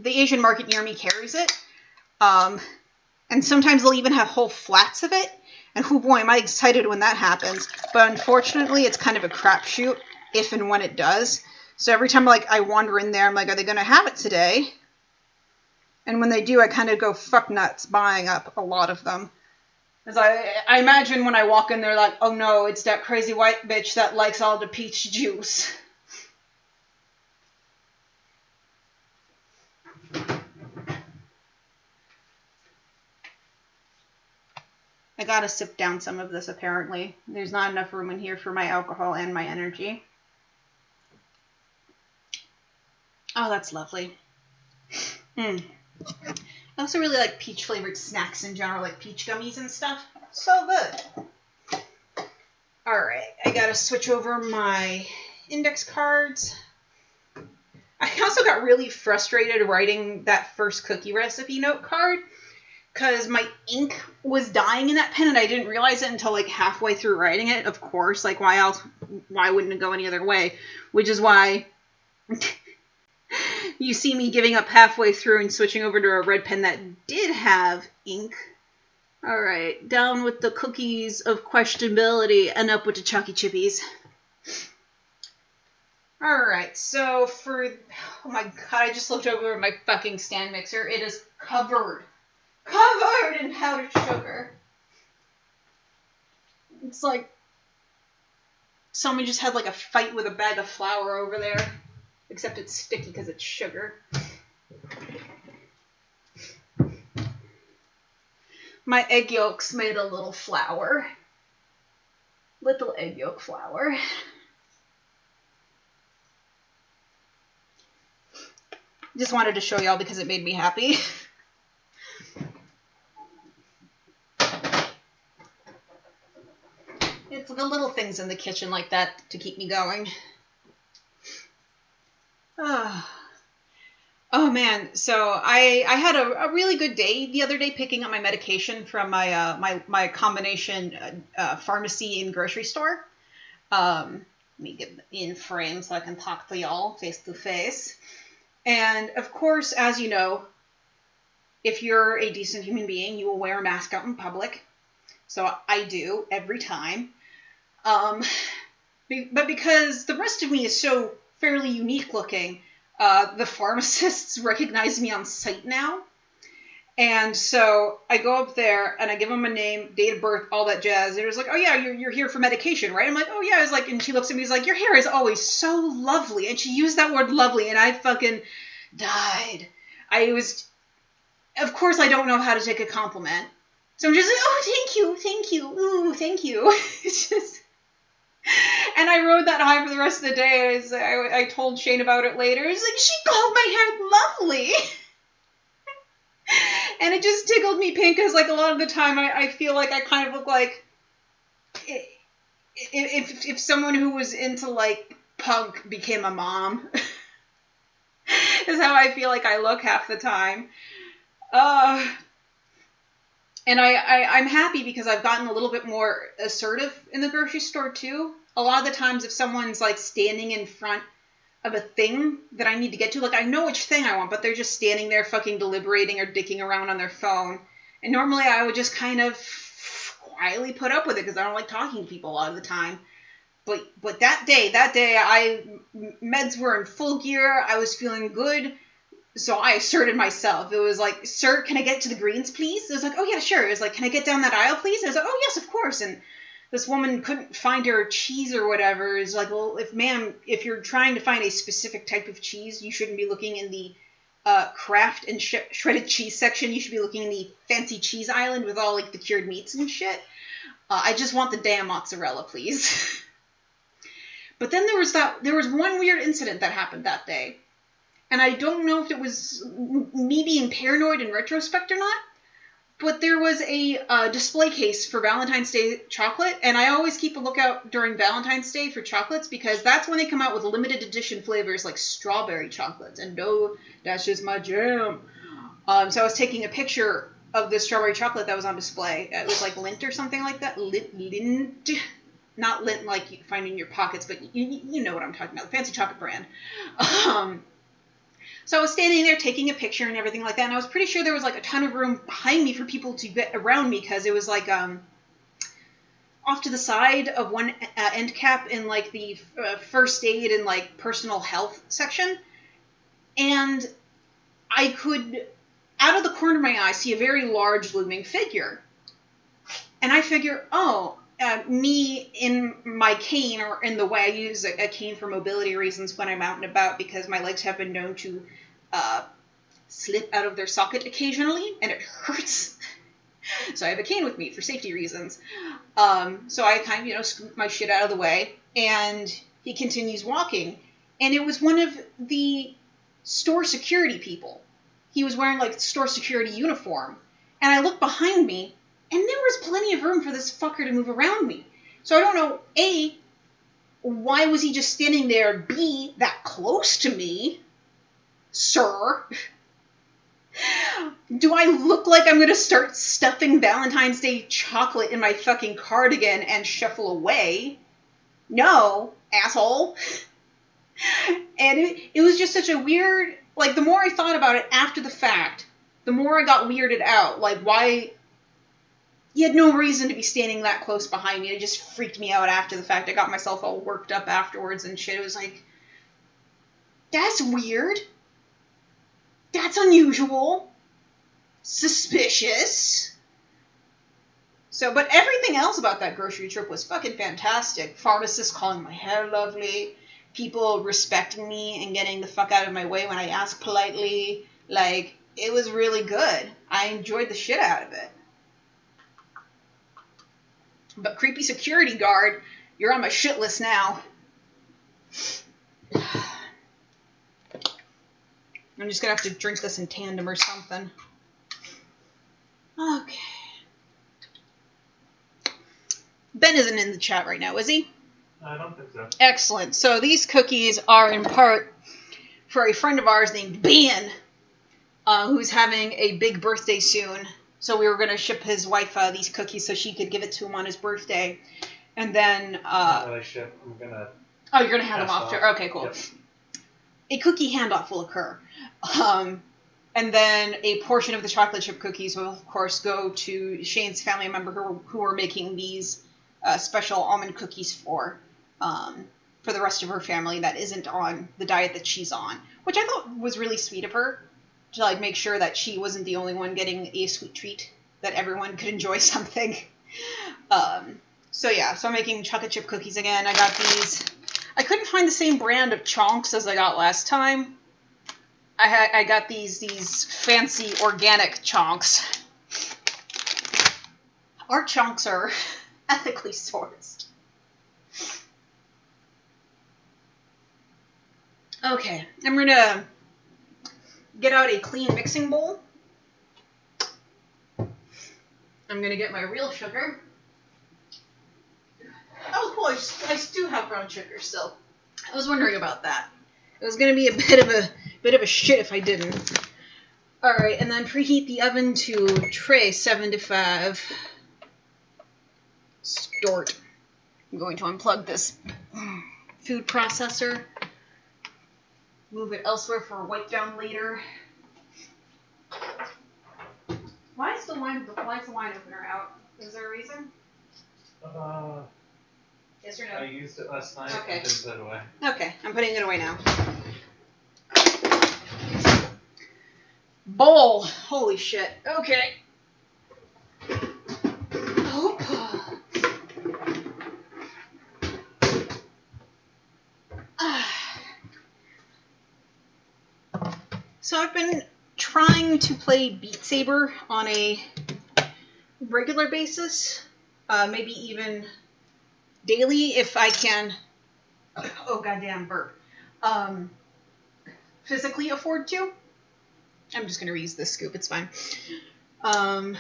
Asian market near me carries it. And sometimes they'll even have whole flats of it. And oh boy, am I excited when that happens. But unfortunately, it's kind of a crapshoot if and when it does. So every time I wander in there, I'm like, are they going to have it today? And when they do, I kind of go fuck nuts buying up a lot of them. As I imagine when I walk in there, like, oh no, it's that crazy white bitch that likes all the peach juice. I gotta sip down some of this, apparently. There's not enough room in here for my alcohol and my energy. Oh, that's lovely. I also really like peach-flavored snacks in general, like peach gummies and stuff. So good. Alright, I gotta switch over my index cards. I also got really frustrated writing that first cookie recipe note card, because my ink was dying in that pen, and I didn't realize it until halfway through writing it. Of course, why wouldn't it go any other way? Which is why you see me giving up halfway through and switching over to a red pen that did have ink. Alright, down with the cookies of questionability and up with the chalky chippies. Alright, so oh my god, I just looked over at my fucking stand mixer. It is covered in powdered sugar. It's like someone just had like a fight with a bag of flour over there, except it's sticky because it's sugar. My egg yolks made a little flour. Little egg yolk flour. Just wanted to show y'all because it made me happy. It's the little things in the kitchen like that to keep me going. Oh man, so I had a really good day the other day picking up my medication from my combination pharmacy and grocery store. Let me get in frame so I can talk to y'all face to face. And of course, as you know, if you're a decent human being, you will wear a mask out in public. So I do every time. But because the rest of me is so fairly unique looking, the pharmacists recognize me on sight now. And so I go up there and I give them a name, date of birth, all that jazz. It was like, oh yeah, you're here for medication, right? I'm like, oh yeah. I was like, and she looks at me, she's like, your hair is always so lovely. And she used that word lovely and I fucking died. Of course I don't know how to take a compliment. So I'm just like, oh, thank you, ooh, thank you. It's just... And I rode that high for the rest of the day. I told Shane about it later. He's like, she called my hair lovely. And it just tickled me pink because, like, a lot of the time I feel like I kind of look like if someone who was into, like, punk became a mom. Is how I feel like I look half the time. And I'm happy because I've gotten a little bit more assertive in the grocery store, too. A lot of the times if someone's, like, standing in front of a thing that I need to get to, like, I know which thing I want, but they're just standing there fucking deliberating or dicking around on their phone. And normally I would just kind of quietly put up with it because I don't like talking to people a lot of the time. But that day, meds were in full gear. I was feeling good. So I asserted myself. It was like, sir, can I get to the greens, please? It was like, oh, yeah, sure. It was like, can I get down that aisle, please? I was like, oh, yes, of course. And this woman couldn't find her cheese or whatever. It's like, well, if you're trying to find a specific type of cheese, you shouldn't be looking in the Kraft and shredded cheese section. You should be looking in the fancy cheese island with all, like, the cured meats and shit. I just want the damn mozzarella, please. But then there was one weird incident that happened that day. And I don't know if it was me being paranoid in retrospect or not, but there was a display case for Valentine's Day chocolate, and I always keep a lookout during Valentine's Day for chocolates because that's when they come out with limited edition flavors like strawberry chocolates, and no, that's just my jam. So I was taking a picture of the strawberry chocolate that was on display. It was like Lindt or something like that. Lindt. Not Lindt like you find in your pockets, but you know what I'm talking about, the fancy chocolate brand. So I was standing there taking a picture and everything like that, and I was pretty sure there was like a ton of room behind me for people to get around me because it was like off to the side of one end cap in like the first aid and like personal health section. And I could, out of the corner of my eye, see a very large looming figure. And I figure, me in my cane, or in the way I use a cane for mobility reasons when I'm out and about because my legs have been known to slip out of their socket occasionally, and it hurts. So I have a cane with me for safety reasons. So I kind of, scoot my shit out of the way, and he continues walking. And it was one of the store security people. He was wearing, like, store security uniform. And I looked behind me, and there was plenty of room for this fucker to move around me. So I don't know, A, why was he just standing there? B, that close to me? Sir? Do I look like I'm going to start stuffing Valentine's Day chocolate in my fucking cardigan and shuffle away? No, asshole. And it was just such a weird... Like, the more I thought about it after the fact, the more I got weirded out. Like, why... He had no reason to be standing that close behind me. It just freaked me out after the fact. I got myself all worked up afterwards and shit. It was like, that's weird. That's unusual. Suspicious. So, but everything else about that grocery trip was fucking fantastic. Pharmacists calling my hair lovely, people respecting me and getting the fuck out of my way when I ask politely. Like, it was really good. I enjoyed the shit out of it. But creepy security guard, you're on my shit list now. I'm just gonna have to drink this in tandem or something. Okay. Ben isn't in the chat right now, is he? I don't think so. Excellent. So these cookies are in part for a friend of ours named Ben, who's having a big birthday soon. So we were going to ship his wife these cookies so she could give it to him on his birthday. And then... Not really ship. I'm going to... Oh, you're going to hand them off to her? Okay, cool. Yep. A cookie handoff will occur. And then a portion of the chocolate chip cookies will, of course, go to Shane's family member who are making these special almond cookies for the rest of her family that isn't on the diet that she's on, which I thought was really sweet of her to like make sure that she wasn't the only one getting a sweet treat, that everyone could enjoy something. So I'm making chocolate chip cookies again. I got these. I couldn't find the same brand of chonks as I got last time. I got these fancy organic chonks. Our chonks are ethically sourced. Okay, I'm gonna get out a clean mixing bowl. I'm gonna get my real sugar. Oh, cool! I do have brown sugar still. I was wondering about that. It was gonna be a bit of a shit if I didn't. All right, and then preheat the oven to tray 75. Start. I'm going to unplug this food processor. Move it elsewhere for a wipe down later. Why is the wine opener out? Is there a reason? Yes or no? I used it last night. Okay. And didn't put it away. Okay, I'm putting it away now. Bowl. Holy shit. Okay. So I've been trying to play Beat Saber on a regular basis, maybe even daily if I can. Oh goddamn burp. Physically afford to. I'm just gonna reuse this scoop. It's fine. 3/4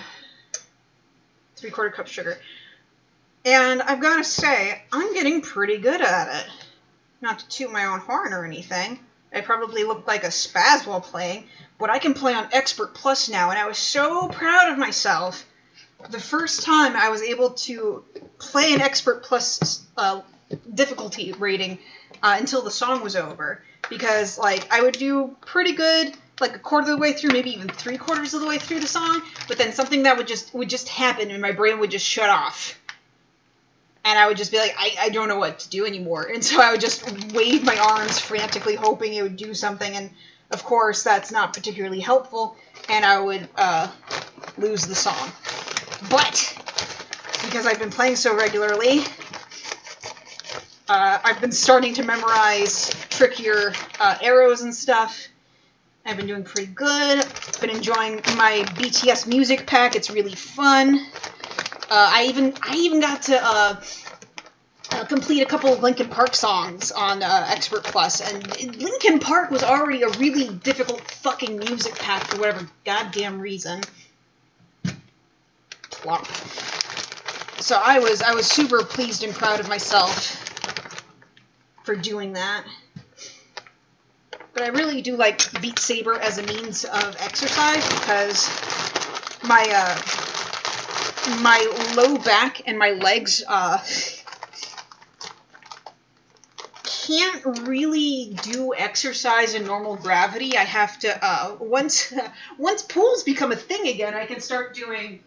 cup sugar, and I've got to say I'm getting pretty good at it. Not to toot my own horn or anything. I probably look like a spaz while playing, but I can play on Expert Plus now, and I was so proud of myself. The first time I was able to play an Expert Plus difficulty rating until the song was over, because like I would do pretty good, like a quarter of the way through, maybe even 3/4 of the way through the song, but then something that would just happen, and my brain would just shut off. And I would just be like, I don't know what to do anymore. And so I would just wave my arms frantically, hoping it would do something. And, of course, that's not particularly helpful. And I would lose the song. But, because I've been playing so regularly, I've been starting to memorize trickier arrows and stuff. I've been doing pretty good. I've been enjoying my BTS music pack. It's really fun. I even got to complete a couple of Linkin Park songs on Expert Plus, and Linkin Park was already a really difficult fucking music pack for whatever goddamn reason. Plop. So I was super pleased and proud of myself for doing that. But I really do like Beat Saber as a means of exercise because my low back and my legs can't really do exercise in normal gravity. I have to once pools become a thing again, I can start doing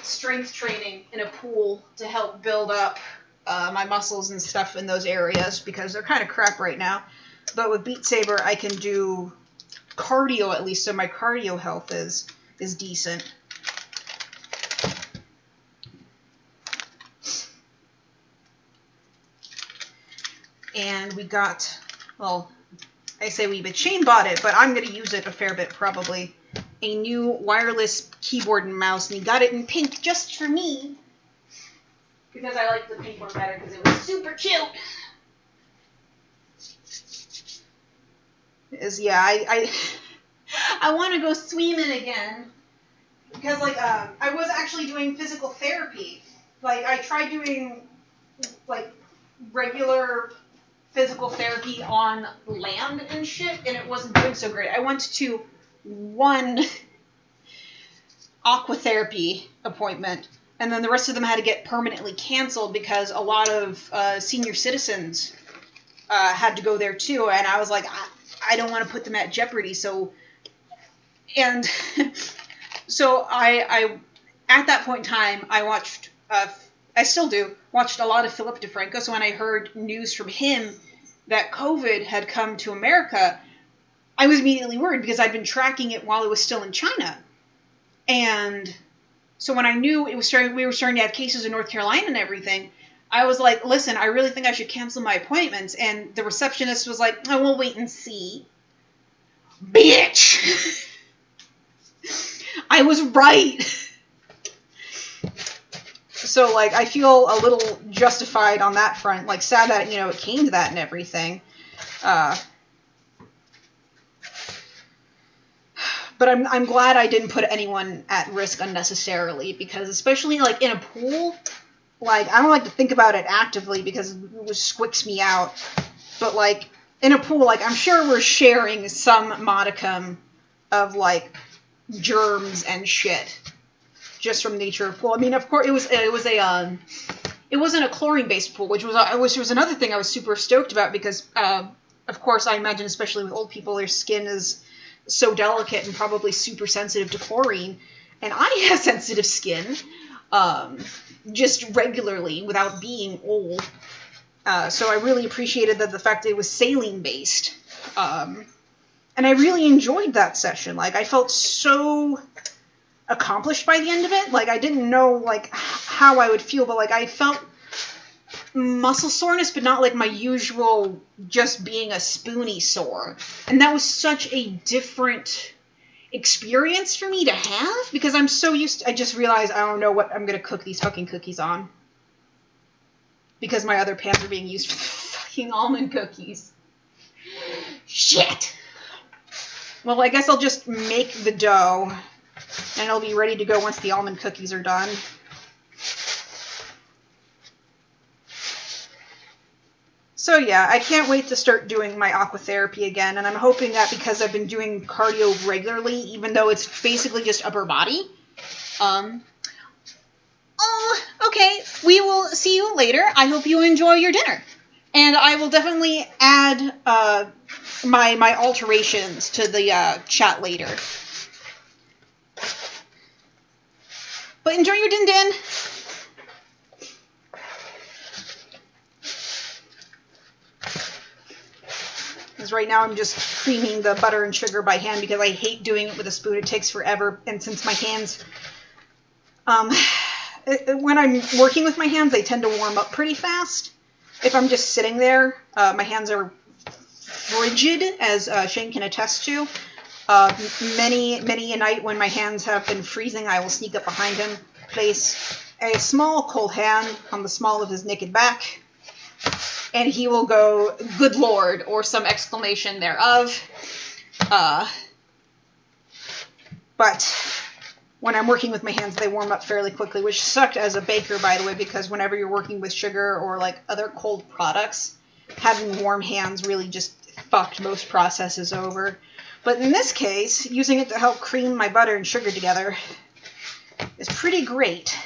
strength training in a pool to help build up my muscles and stuff in those areas because they're kind of crap right now. But with Beat Saber, I can do cardio at least, so my cardio health is decent. And we got, well, I say we, but Shane bought it, but I'm going to use it a fair bit probably. A new wireless keyboard and mouse, and he got it in pink just for me. Because I like the pink one better, because it was super cute. Yeah, I want to go swimming again. Because, like, I was actually doing physical therapy. Like, I tried doing, like, regular physical therapy on land and shit, and it wasn't doing so great. I went to one aquatherapy appointment, and then the rest of them had to get permanently canceled because a lot of senior citizens had to go there too, and I was like, I don't want to put them at jeopardy, so I at that point in time, I watched, I still do, watched a lot of Philip DeFranco, so when I heard news from him that COVID had come to America, I was immediately worried because I'd been tracking it while it was still in China. And so when I knew we were starting to have cases in North Carolina and everything, I was like, listen, I really think I should cancel my appointments. And the receptionist was like, oh, we'll wait and see. Bitch! I was right. So, like, I feel a little justified on that front. Like, sad that, you know, it came to that and everything. But I'm glad I didn't put anyone at risk unnecessarily, because especially, like, in a pool, like, I don't like to think about it actively because it just squicks me out. But, like, in a pool, like, I'm sure we're sharing some modicum of, like, germs and shit. Just from nature of pool. I mean, of course, it wasn't a chlorine-based pool, which was another thing I was super stoked about because, of course, I imagine, especially with old people, their skin is so delicate and probably super sensitive to chlorine, and I have sensitive skin, just regularly without being old. So I really appreciated the fact that it was saline-based, and I really enjoyed that session. Like, I felt so accomplished by the end of it. Like, I didn't know, like, how I would feel, but, like, I felt muscle soreness, but not, like, my usual just being a spoony sore. And that was such a different experience for me to have, because I'm so used to, I just realized I don't know what I'm gonna cook these fucking cookies on. Because my other pans are being used for the fucking almond cookies. Shit! Well, I guess I'll just make the dough, and it'll be ready to go once the almond cookies are done. So yeah, I can't wait to start doing my aquatherapy again, and I'm hoping that because I've been doing cardio regularly, even though it's basically just upper body. Okay, we will see you later. I hope you enjoy your dinner. And I will definitely add my alterations to the chat later. But enjoy your din-din. Because right now I'm just creaming the butter and sugar by hand because I hate doing it with a spoon. It takes forever. And since my hands, when I'm working with my hands, they tend to warm up pretty fast. If I'm just sitting there, my hands are frigid, as Shane can attest to. Many a night when my hands have been freezing, I will sneak up behind him, place a small cold hand on the small of his naked back, and he will go, "Good Lord," or some exclamation thereof. But when I'm working with my hands, they warm up fairly quickly, which sucked as a baker, by the way, because whenever you're working with sugar or like other cold products, having warm hands really just fucked most processes over. But in this case, using it to help cream my butter and sugar together is pretty great.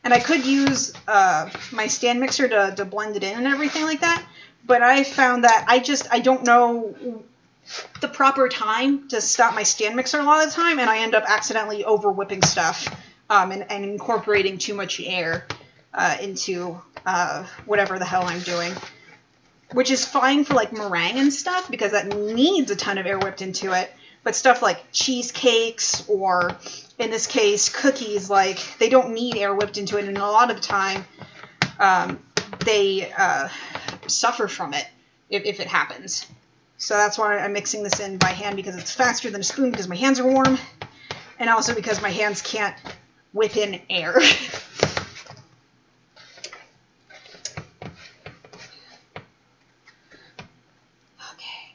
And I could use my stand mixer to blend it in and everything like that, but I found that I don't know the proper time to stop my stand mixer a lot of the time, and I end up accidentally over whipping stuff and incorporating too much air into whatever the hell I'm doing. which is fine for like meringue and stuff because that needs a ton of air whipped into it. But stuff like cheesecakes or, in this case, cookies, like, they don't need air whipped into it, and a lot of the time they suffer from it if it happens. So that's why I'm mixing this in by hand, because it's faster than a spoon because my hands are warm, and also because my hands can't whip in air.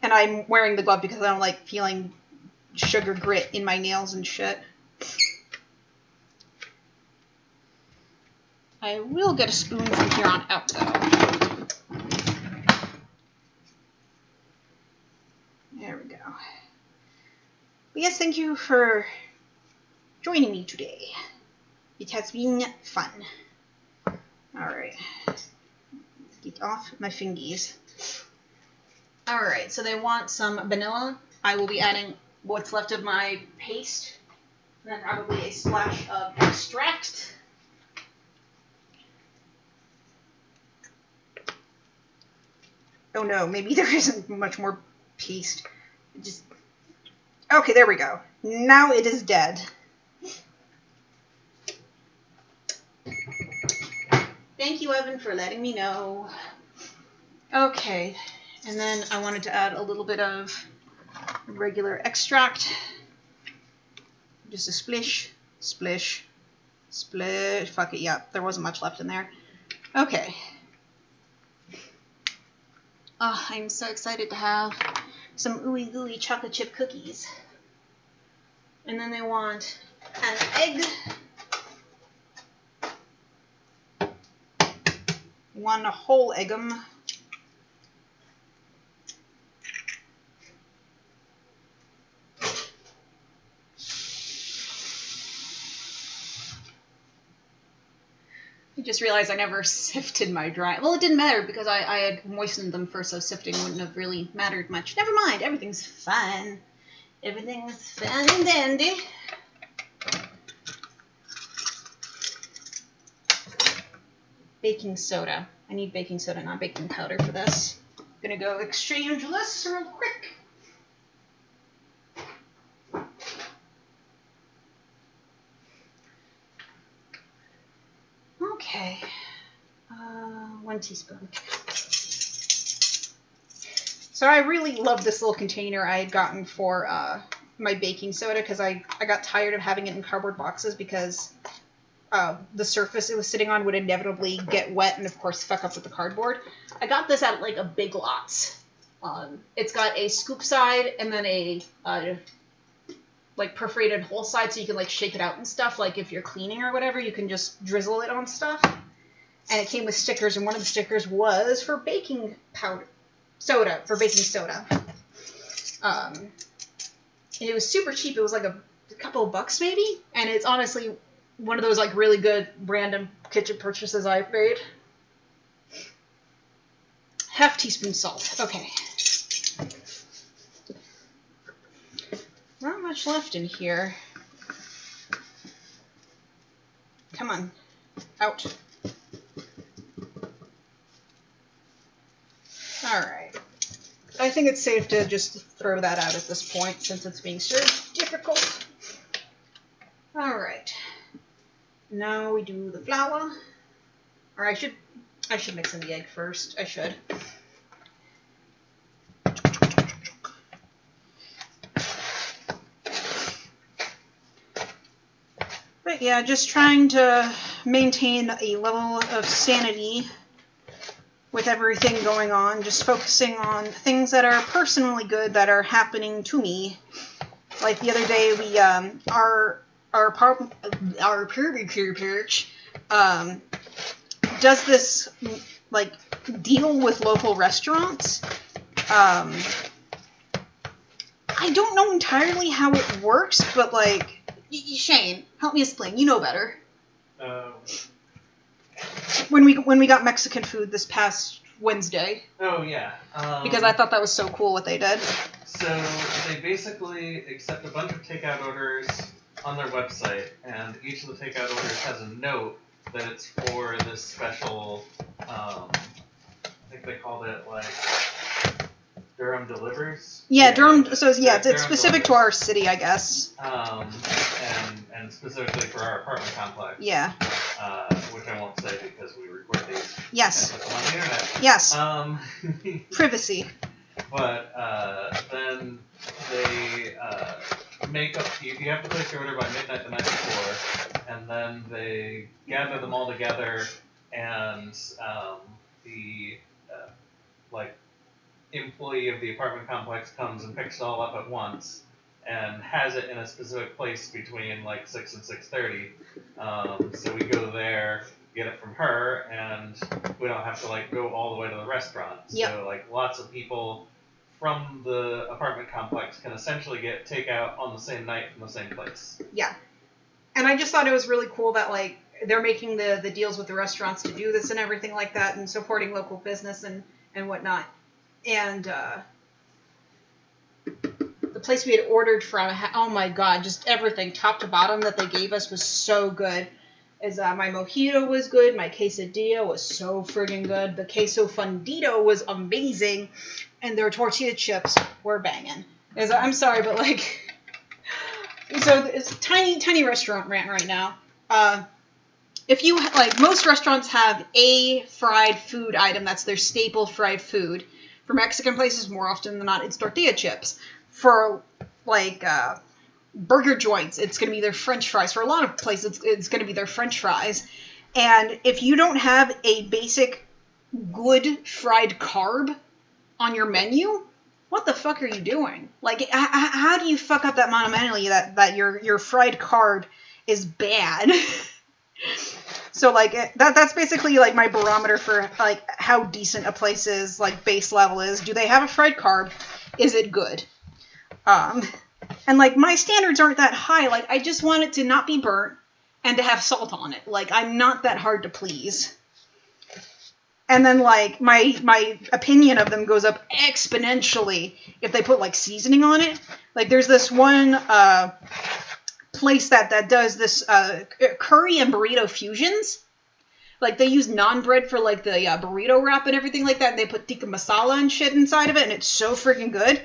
And I'm wearing the glove because I don't like feeling sugar grit in my nails and shit. I will get a spoon from here on out, though. There we go. But yes, thank you for joining me today. It has been fun. Alright. Get off my fingies. Alright, so they want some vanilla. I will be adding what's left of my paste. And then probably a splash of extract. Oh no, maybe there isn't much more paste. Just... Okay, there we go. Now it is dead. Thank you, Evan, for letting me know. Okay, and then I wanted to add a little bit of regular extract. Just a splish, splish, splish. Fuck it, yeah, there wasn't much left in there. Okay. Oh, I'm so excited to have some ooey gooey chocolate chip cookies. And then they want an egg. One whole eggum. I just realized I never sifted my dry. Well, it didn't matter because I had moistened them first, so sifting wouldn't have really mattered much. Never mind, everything's fine. Everything's fine and dandy. Baking soda. I need baking soda, not baking powder for this. I'm gonna go exchange this real quick. Okay. 1 teaspoon. So I really love this little container I had gotten for my baking soda because I got tired of having it in cardboard boxes because the surface it was sitting on would inevitably get wet and, of course, fuck up with the cardboard. I got this at, like, a Big Lots. It's got a scoop side and then a, like, perforated hole side so you can, like, shake it out and stuff. Like, if you're cleaning or whatever, you can just drizzle it on stuff. And it came with stickers, and one of the stickers was for baking powder. For baking soda. And it was super cheap. It was, like, a couple of bucks, maybe? And it's honestly one of those, like, really good random kitchen purchases I've made. Half teaspoon salt. Okay. Not much left in here. Come on. Out. Alright. I think it's safe to just throw that out at this point since it's being served difficult. Alright. Now we do the flour. Or I should mix in the egg first. I should. But yeah, just trying to maintain a level of sanity with everything going on, just focusing on things that are personally good that are happening to me. Like the other day, we our church does this like deal with local restaurants. I don't know entirely how it works, but like Shane, help me explain. You know better. When we got Mexican food this past Wednesday. Oh, yeah. Because I thought that was so cool what they did. So they basically accept a bunch of takeout orders on their website, and each of the takeout orders has a note that it's for this special think they called it like Durham Delivers. Yeah, Durham. So yeah, Durham it's specific to our city, I guess. And specifically for our apartment complex. Yeah. Which I won't say because we record these. Yes. And put them on the internet. Yes. Privacy. But then they make up. You have to place your order by midnight the night before, and then they gather them all together, and the like employee of the apartment complex comes and picks it all up at once and has it in a specific place between like 6 and 6:30. So we go there, get it from her, and we don't have to like go all the way to the restaurant. Yep. So like lots of people from the apartment complex can essentially get takeout on the same night from the same place. Yeah. And I just thought it was really cool that like they're making the deals with the restaurants to do this and everything like that, and supporting local business and whatnot. And the place we had ordered from, oh my god, just everything top to bottom that they gave us was so good. My mojito was good, my quesadilla was so friggin' good, the queso fundido was amazing, and their tortilla chips were banging. I'm sorry, but like, so it's a tiny restaurant rant right now. If you, like, most restaurants have a fried food item that's their staple fried food. For Mexican places, more often than not, it's tortilla chips. For, like, burger joints, it's going to be their french fries. For a lot of places, it's going to be their french fries. And if you don't have a basic good fried carb on your menu, what the fuck are you doing? Like, how do you fuck up that monumentally that your fried carb is bad? So, like, that's basically, like, my barometer for, like, how decent a place is, like, base level is. Do they have a fried carb? Is it good? And, like, my standards aren't that high. Like, I just want it to not be burnt and to have salt on it. Like, I'm not that hard to please. And then, like, my opinion of them goes up exponentially if they put, like, seasoning on it. Like, there's this one, place that does this curry and burrito fusions. Like, they use naan bread for, like, the burrito wrap and everything like that, and they put tikka masala and shit inside of it, and it's so freaking good.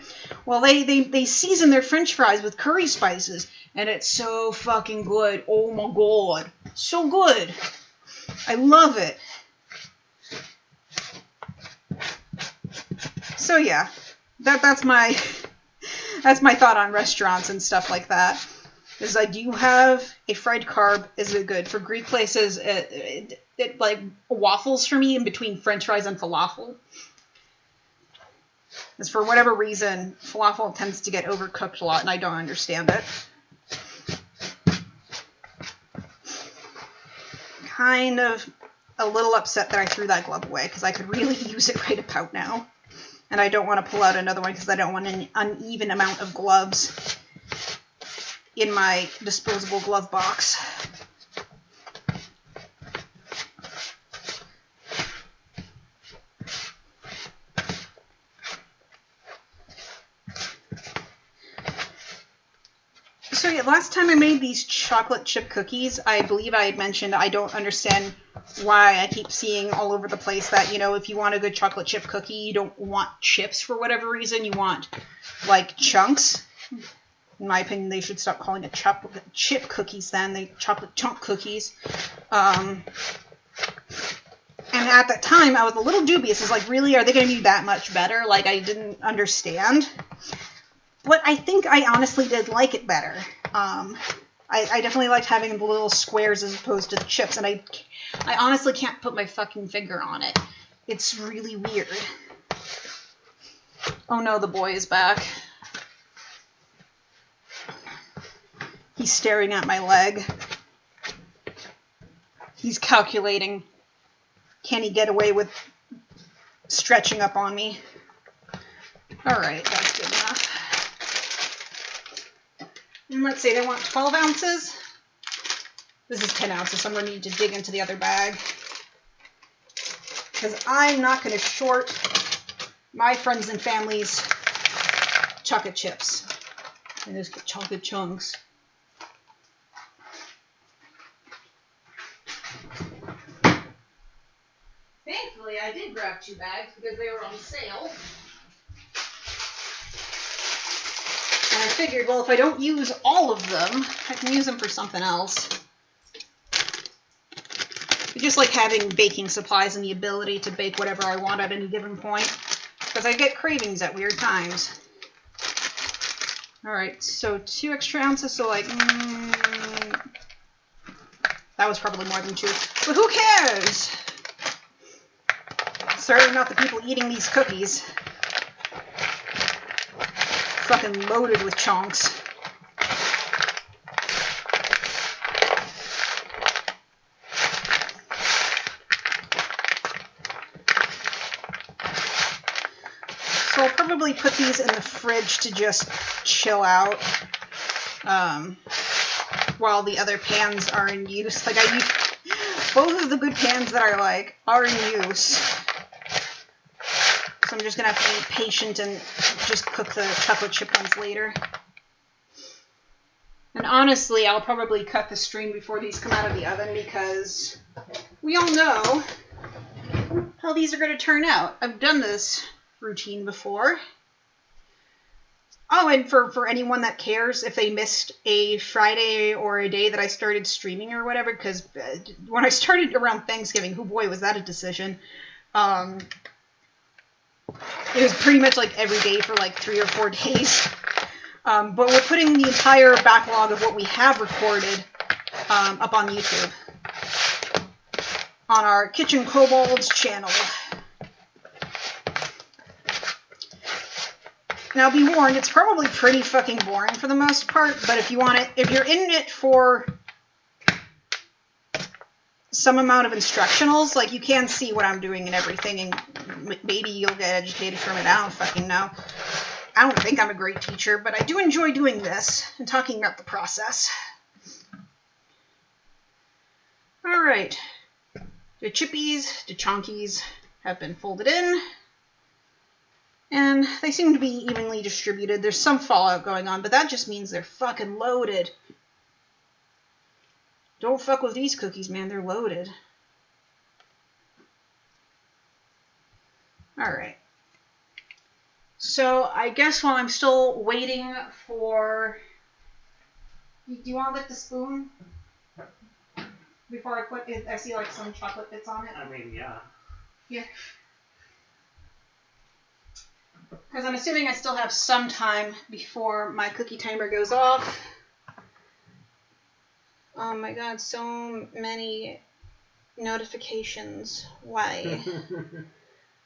Well, they season their french fries with curry spices, and it's so fucking good. Oh my god. So good. I love it. So yeah, that's my thought on restaurants and stuff like that. Is like, do you have a fried carb? Is it good? For Greek places, it like waffles for me in between french fries and falafel. Because for whatever reason, falafel tends to get overcooked a lot, and I don't understand it. Kind of a little upset that I threw that glove away, because I could really use it right about now. And I don't want to pull out another one, because I don't want an uneven amount of gloves in my disposable glove box. So yeah, last time I made these chocolate chip cookies, I believe I had mentioned I don't understand why I keep seeing all over the place that, you know, if you want a good chocolate chip cookie, you don't want chips for whatever reason. You want, like, chunks. In my opinion, they should stop calling it chocolate chip cookies then. They chocolate chunk cookies. And at that time, I was a little dubious. It's like, really, are they going to be that much better? Like, I didn't understand. But I think I honestly did like it better. I definitely liked having the little squares as opposed to the chips. And I honestly can't put my fucking finger on it. It's really weird. Oh no, the boy is back. He's staring at my leg. He's calculating. Can he get away with stretching up on me? Alright, that's good enough. And let's see, they want 12 ounces. This is 10 ounces, so I'm going to need to dig into the other bag. Because I'm not going to short my friends and family's chocolate chips. And those chocolate chunks. Thankfully, I did grab 2 bags because they were on sale. And I figured, well, if I don't use all of them, I can use them for something else. I just like having baking supplies and the ability to bake whatever I want at any given point, because I get cravings at weird times. Alright, so 2 extra ounces, so like, that was probably more than 2, but who cares? Certainly not the people eating these cookies. Fucking loaded with chunks. So I'll probably put these in the fridge to just chill out while the other pans are in use. Like, I use both of the good pans that I like are in use. So I'm just going to have to be patient and just cook the chocolate chip ones later. And honestly, I'll probably cut the stream before these come out of the oven because we all know how these are going to turn out. I've done this routine before. Oh, and for anyone that cares, if they missed a Friday or a day that I started streaming or whatever, because when I started around Thanksgiving, oh boy, was that a decision. It was pretty much like every day for like 3 or 4 days. But we're putting the entire backlog of what we have recorded up on YouTube. On our Kitchen Kobolds channel. Now be warned, it's probably pretty fucking boring for the most part, but if you want it, if you're in it for some amount of instructionals, like you can see what I'm doing and everything, and maybe you'll get educated from it. I don't fucking know. I don't think I'm a great teacher, but I do enjoy doing this and talking about the process. Alright. The chippies, the chonkies have been folded in. And they seem to be evenly distributed. There's some fallout going on, but that just means they're fucking loaded. Don't fuck with these cookies, man. They're loaded. Alright. So, I guess while I'm still waiting for... Do you want to lick the spoon? Before I put it, I see like some chocolate bits on it. I mean, yeah. Yeah. Because I'm assuming I still have some time before my cookie timer goes off. Oh my god, so many notifications. Why?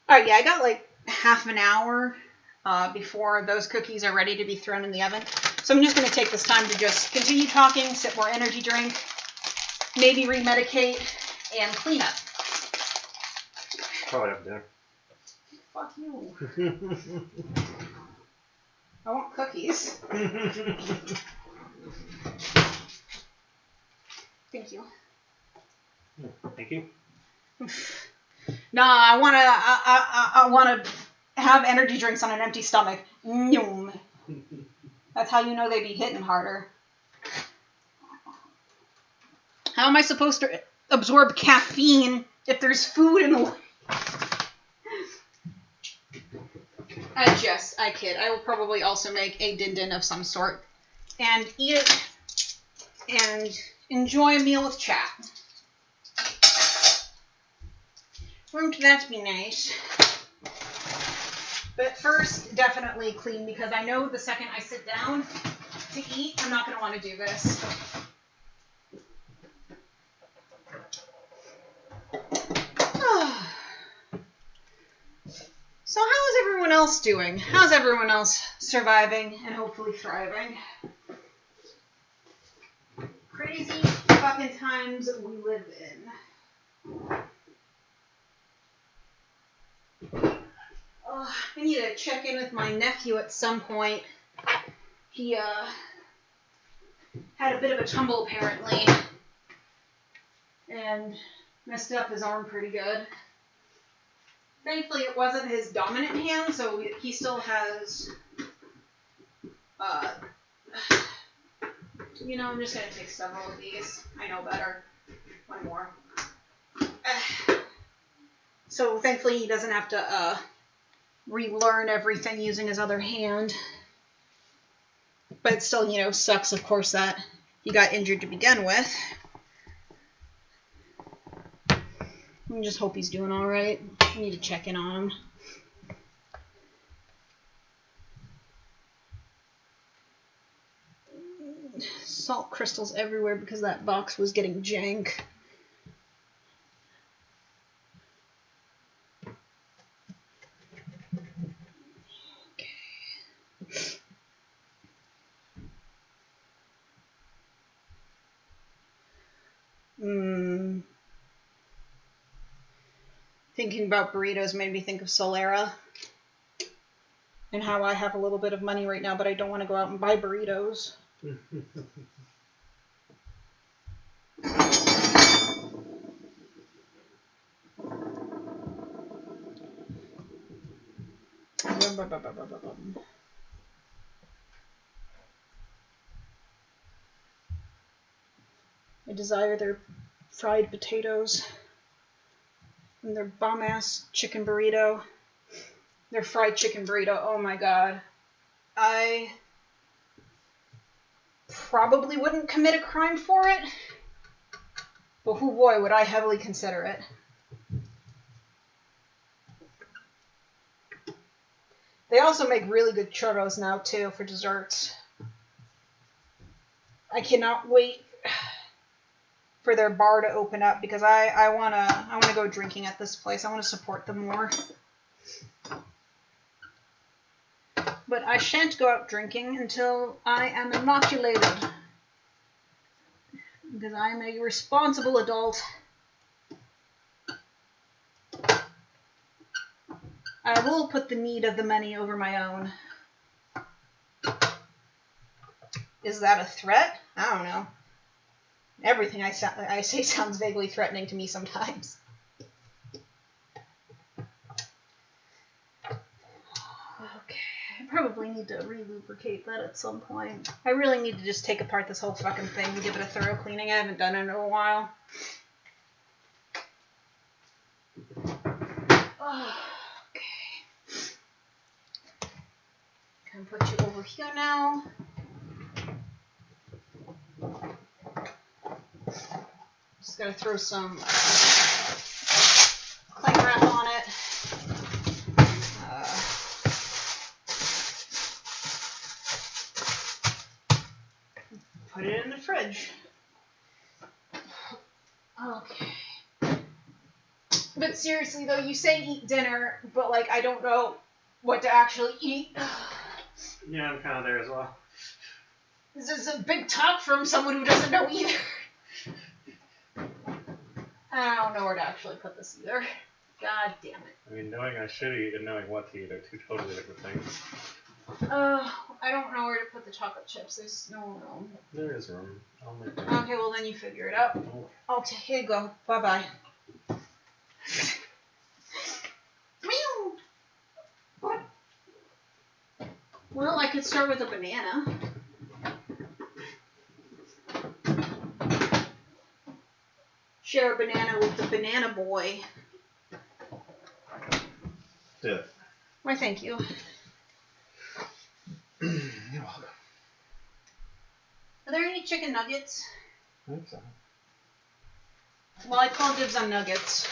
Alright, yeah, I got like half an hour before those cookies are ready to be thrown in the oven. So I'm just going to take this time to just continue talking, sip more energy drink, maybe remedicate, and clean up. Probably have dinner. Fuck you. I want cookies. Thank you. Thank you. Nah, I wanna have energy drinks on an empty stomach. Nyum. That's how you know they be hitting harder. How am I supposed to absorb caffeine if there's food in the way? I kid. I will probably also make a din-din of some sort and eat it and enjoy a meal with chat. Wouldn't that be nice? But first, definitely clean, because I know the second I sit down to eat, I'm not going to want to do this. So how is everyone else doing? How's everyone else surviving and hopefully thriving? Crazy fucking times we live in. Oh, I need to check in with my nephew at some point. He had a bit of a tumble apparently and messed up his arm pretty good. Thankfully, it wasn't his dominant hand, so he still has, you know, I'm just going to take several of these. I know better. One more. So So thankfully he doesn't have to relearn everything using his other hand. But it still, you know, sucks, of course, that he got injured to begin with. I just hope he's doing alright. I need to check in on him. Salt crystals everywhere because that box was getting jank. Thinking about burritos made me think of Solera and how I have a little bit of money right now, but I don't want to go out and buy burritos. I desire their fried potatoes and their bomb-ass chicken burrito. Their fried chicken burrito, oh my god. I probably wouldn't commit a crime for it, but oh boy, would I heavily consider it. They also make really good churros now, too, for desserts. I cannot wait for their bar to open up because I wanna go drinking at this place. I want to support them more. But I shan't go out drinking until I am inoculated. Because I am a responsible adult. I will put the need of the many over my own. Is that a threat? I don't know. Everything I say sounds vaguely threatening to me sometimes. Okay, I probably need to re-lubricate that at some point. I really need to just take apart this whole fucking thing and give it a thorough cleaning. I haven't done it in a while. Oh, okay. Can put you over here now. Just gotta throw some cling wrap on it. Put it in the fridge. Okay. But seriously though, you say eat dinner, but like I don't know what to actually eat. Yeah, I'm kind of there as well. This is a big talk from someone who doesn't know either. I don't know where to actually put this either. God damn it. I mean, knowing I should eat and knowing what to eat are two totally different things. I don't know where to put the chocolate chips. There's no room. There is room. I'll make room. Okay, well then you figure it out. Okay, here you go. Bye-bye. What? Well, I could start with a banana. Share a banana with the banana boy. Do it. Why, thank you. You're welcome. Are there any chicken nuggets? I think so. Well, I call dibs on nuggets.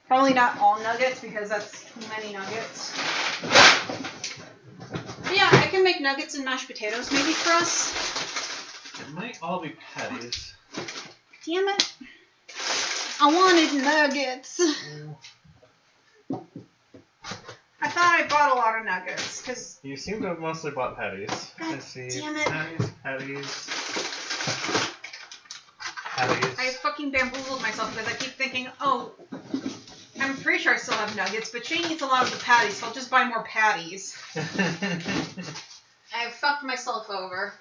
Probably not all nuggets because that's too many nuggets. But yeah, I can make nuggets and mashed potatoes maybe for us. It might all be patties. Damn it. I wanted nuggets. I thought I bought a lot of nuggets, because... You seem to have mostly bought patties. God I see damn it. Patties. I fucking bamboozled myself because I keep thinking, oh, I'm pretty sure I still have nuggets, but Shane eats a lot of the patties, so I'll just buy more patties. I fucked myself over.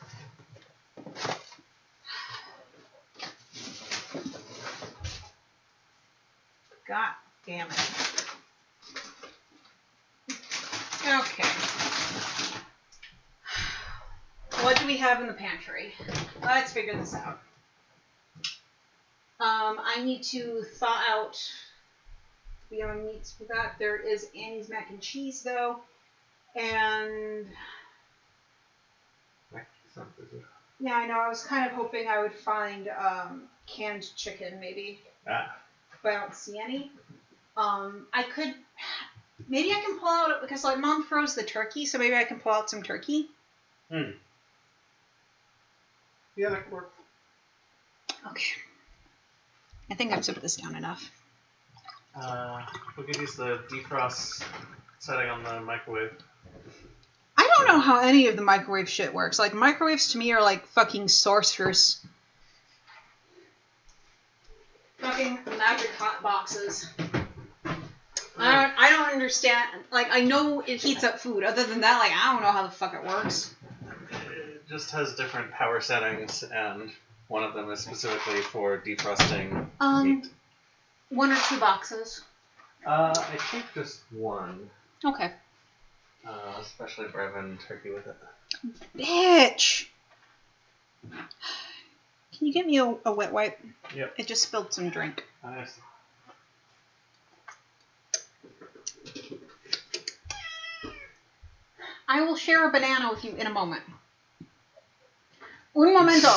God damn it. Okay. What do we have in the pantry? Let's figure this out. I need to thaw out the other meats for that. There is Annie's mac and cheese, though. And... yeah, I know. I was kind of hoping I would find canned chicken, maybe. Ah. But I don't see any. I could... maybe I can pull out... because, like, Mom froze the turkey, so maybe I can pull out some turkey. Hmm. Yeah, that could work. Okay. I think I've zipped this down enough. We could use the defrost setting on the microwave. I don't know how any of the microwave shit works. Like, microwaves to me are like fucking sorcerers. Fucking magic hot boxes. I don't understand. Like, I know it heats up food. Other than that, like, I don't know how the fuck it works. It just has different power settings, and one of them is specifically for defrosting meat. 1 or 2 boxes. I think just one. Okay. Especially bourbon turkey with it. Bitch! Can you get me a wet wipe? Yep. It just spilled some drink. Nice. I will share a banana with you in a moment. Un momento.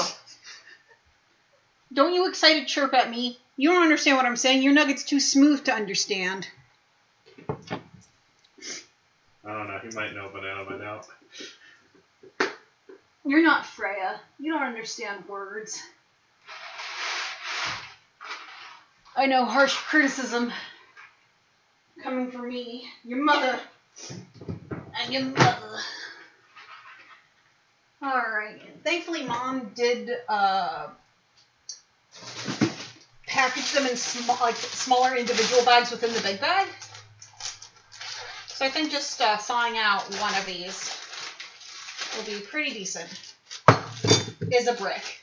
Don't you excited chirp at me. You don't understand what I'm saying. Your nugget's too smooth to understand. I don't know. He might know banana by now. You're not Freya. You don't understand words. I know harsh criticism coming from me, your mother, and your mother. Alright. Thankfully, Mom did package them in smaller individual bags within the big bag. So I think just thawing out one of these will be pretty decent. Is a brick.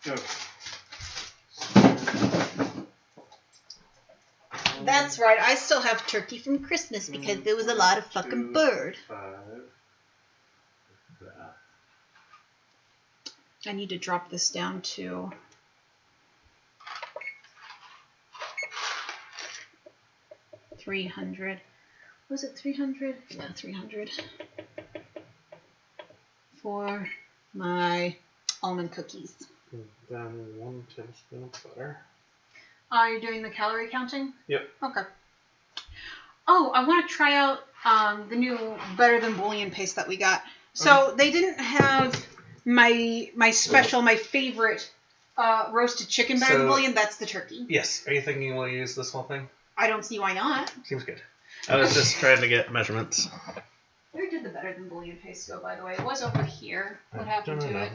Okay. That's right, I still have turkey from Christmas because there was a lot of fucking bird. 5. That. I need to drop this down to... $300. Was it 300? Yeah, 300. For my almond cookies. Then 1 tablespoon of butter. Are you doing the calorie counting? Yep. Okay. Oh, I want to try out the new Better Than Bouillon paste that we got. So they didn't have my favorite roasted chicken Better Than Bouillon. That's the turkey. Yes. Are you thinking we'll use this whole thing? I don't see why not. Seems good. I was just trying to get measurements. Where did the Better Than Bouillon paste go, by the way? It was over here. What happened to know. it?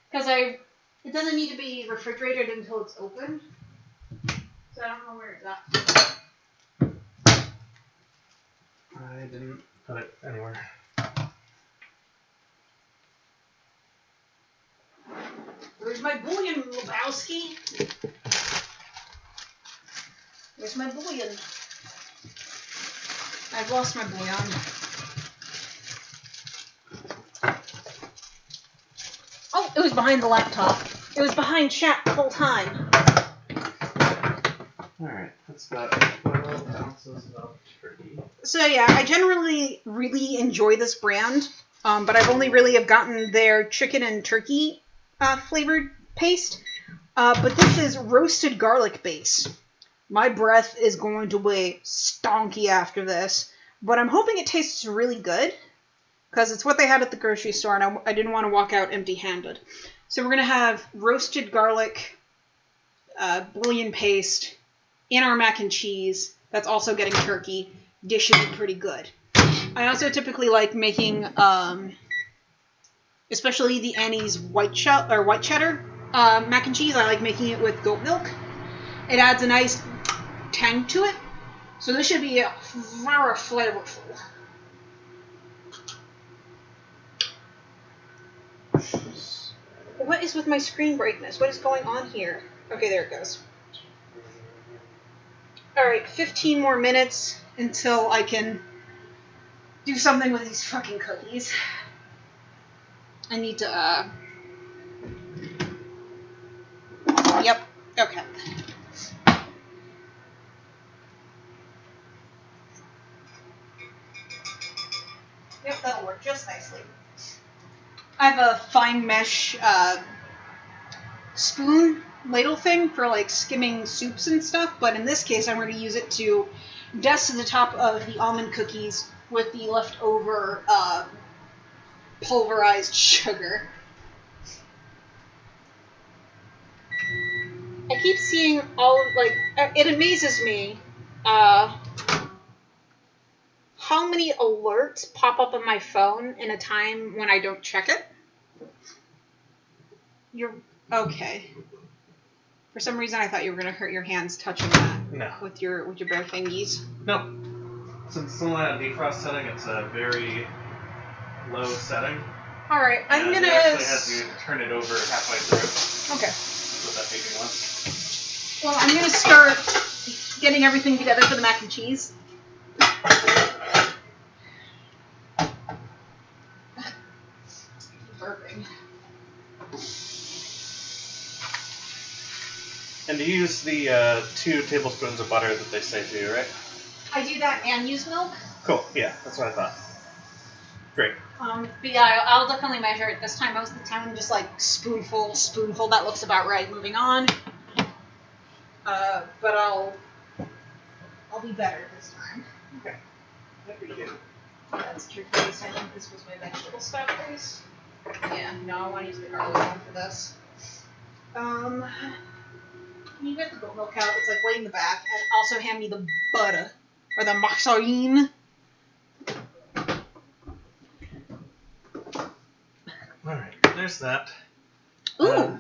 Because it doesn't need to be refrigerated until it's open. So I don't know where it's at. I didn't put it anywhere. Where's my bouillon, Lebowski? Where's my bouillon? I've lost my bouillon. Oh, it was behind the laptop. It was behind chat the whole time. Alright, that's about 12 ounces of turkey. So yeah, I generally really enjoy this brand, but I've only really have gotten their chicken and turkey flavored paste. But this is roasted garlic base. My breath is going to be stonky after this, but I'm hoping it tastes really good, because it's what they had at the grocery store, and I didn't want to walk out empty-handed. So we're going to have roasted garlic, bouillon paste, in our mac and cheese. That's also getting turkey. Dish should be pretty good. I also typically like making, especially the Annie's white cheddar mac and cheese. I like making it with goat milk. It adds a nice tang to it. So this should be very flavorful. What is with my screen brightness? What is going on here? Okay, there it goes. Alright, 15 more minutes until I can do something with these fucking cookies. I need to Okay. Yep, that'll work just nicely. I have a fine mesh spoon ladle thing for like skimming soups and stuff, but in this case I'm going to use it to dust to the top of the almond cookies with the leftover pulverized sugar. I keep seeing it amazes me how many alerts pop up on my phone in a time when I don't check it. You're okay. For some reason, I thought you were gonna hurt your hands touching that. No. With your bare fingies. No. Since it's only on defrost setting, it's a very low setting. All right, I'm gonna. It actually has you turn it over halfway through. Okay. With that baby one. Well, I'm gonna start getting everything together for the mac and cheese. Burping. And you use the 2 tablespoons of butter that they say to you, right? I do that and use milk. Cool. Yeah, that's what I thought. Great. But yeah, I'll definitely measure it this time. Most of the time, just like spoonful. That looks about right. Moving on. But I'll be better this time. Okay. That'd be good. That's true. I think this was my vegetable stock base. Yeah, no, I want to use the garlic one for this. Can you get the goat milk out? It's like way in the back. And also hand me the butter. Or the margarine. Alright, there's that. Ooh!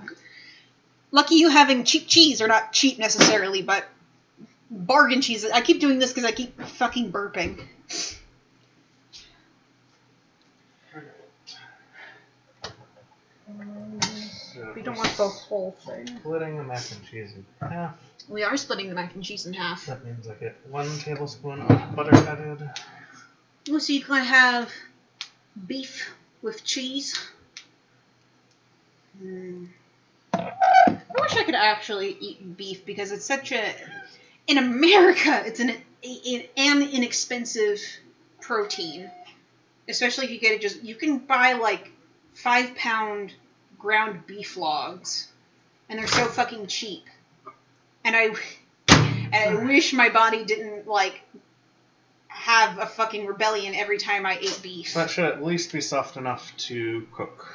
Lucky you having cheap cheese. Or not cheap necessarily, but bargain cheese. I keep doing this because I keep fucking burping. We don't want the whole thing. Splitting the mac and cheese in half. We are splitting the mac and cheese in half. That means I get 1 tablespoon of butter added. Oh, so you can have beef with cheese. I wish I could actually eat beef because it's such a... In America, it's an inexpensive protein. Especially if you get it just... You can buy like 5-pound ground beef logs. And they're so fucking cheap. And I wish my body didn't like have a fucking rebellion every time I ate beef. That should at least be soft enough to cook.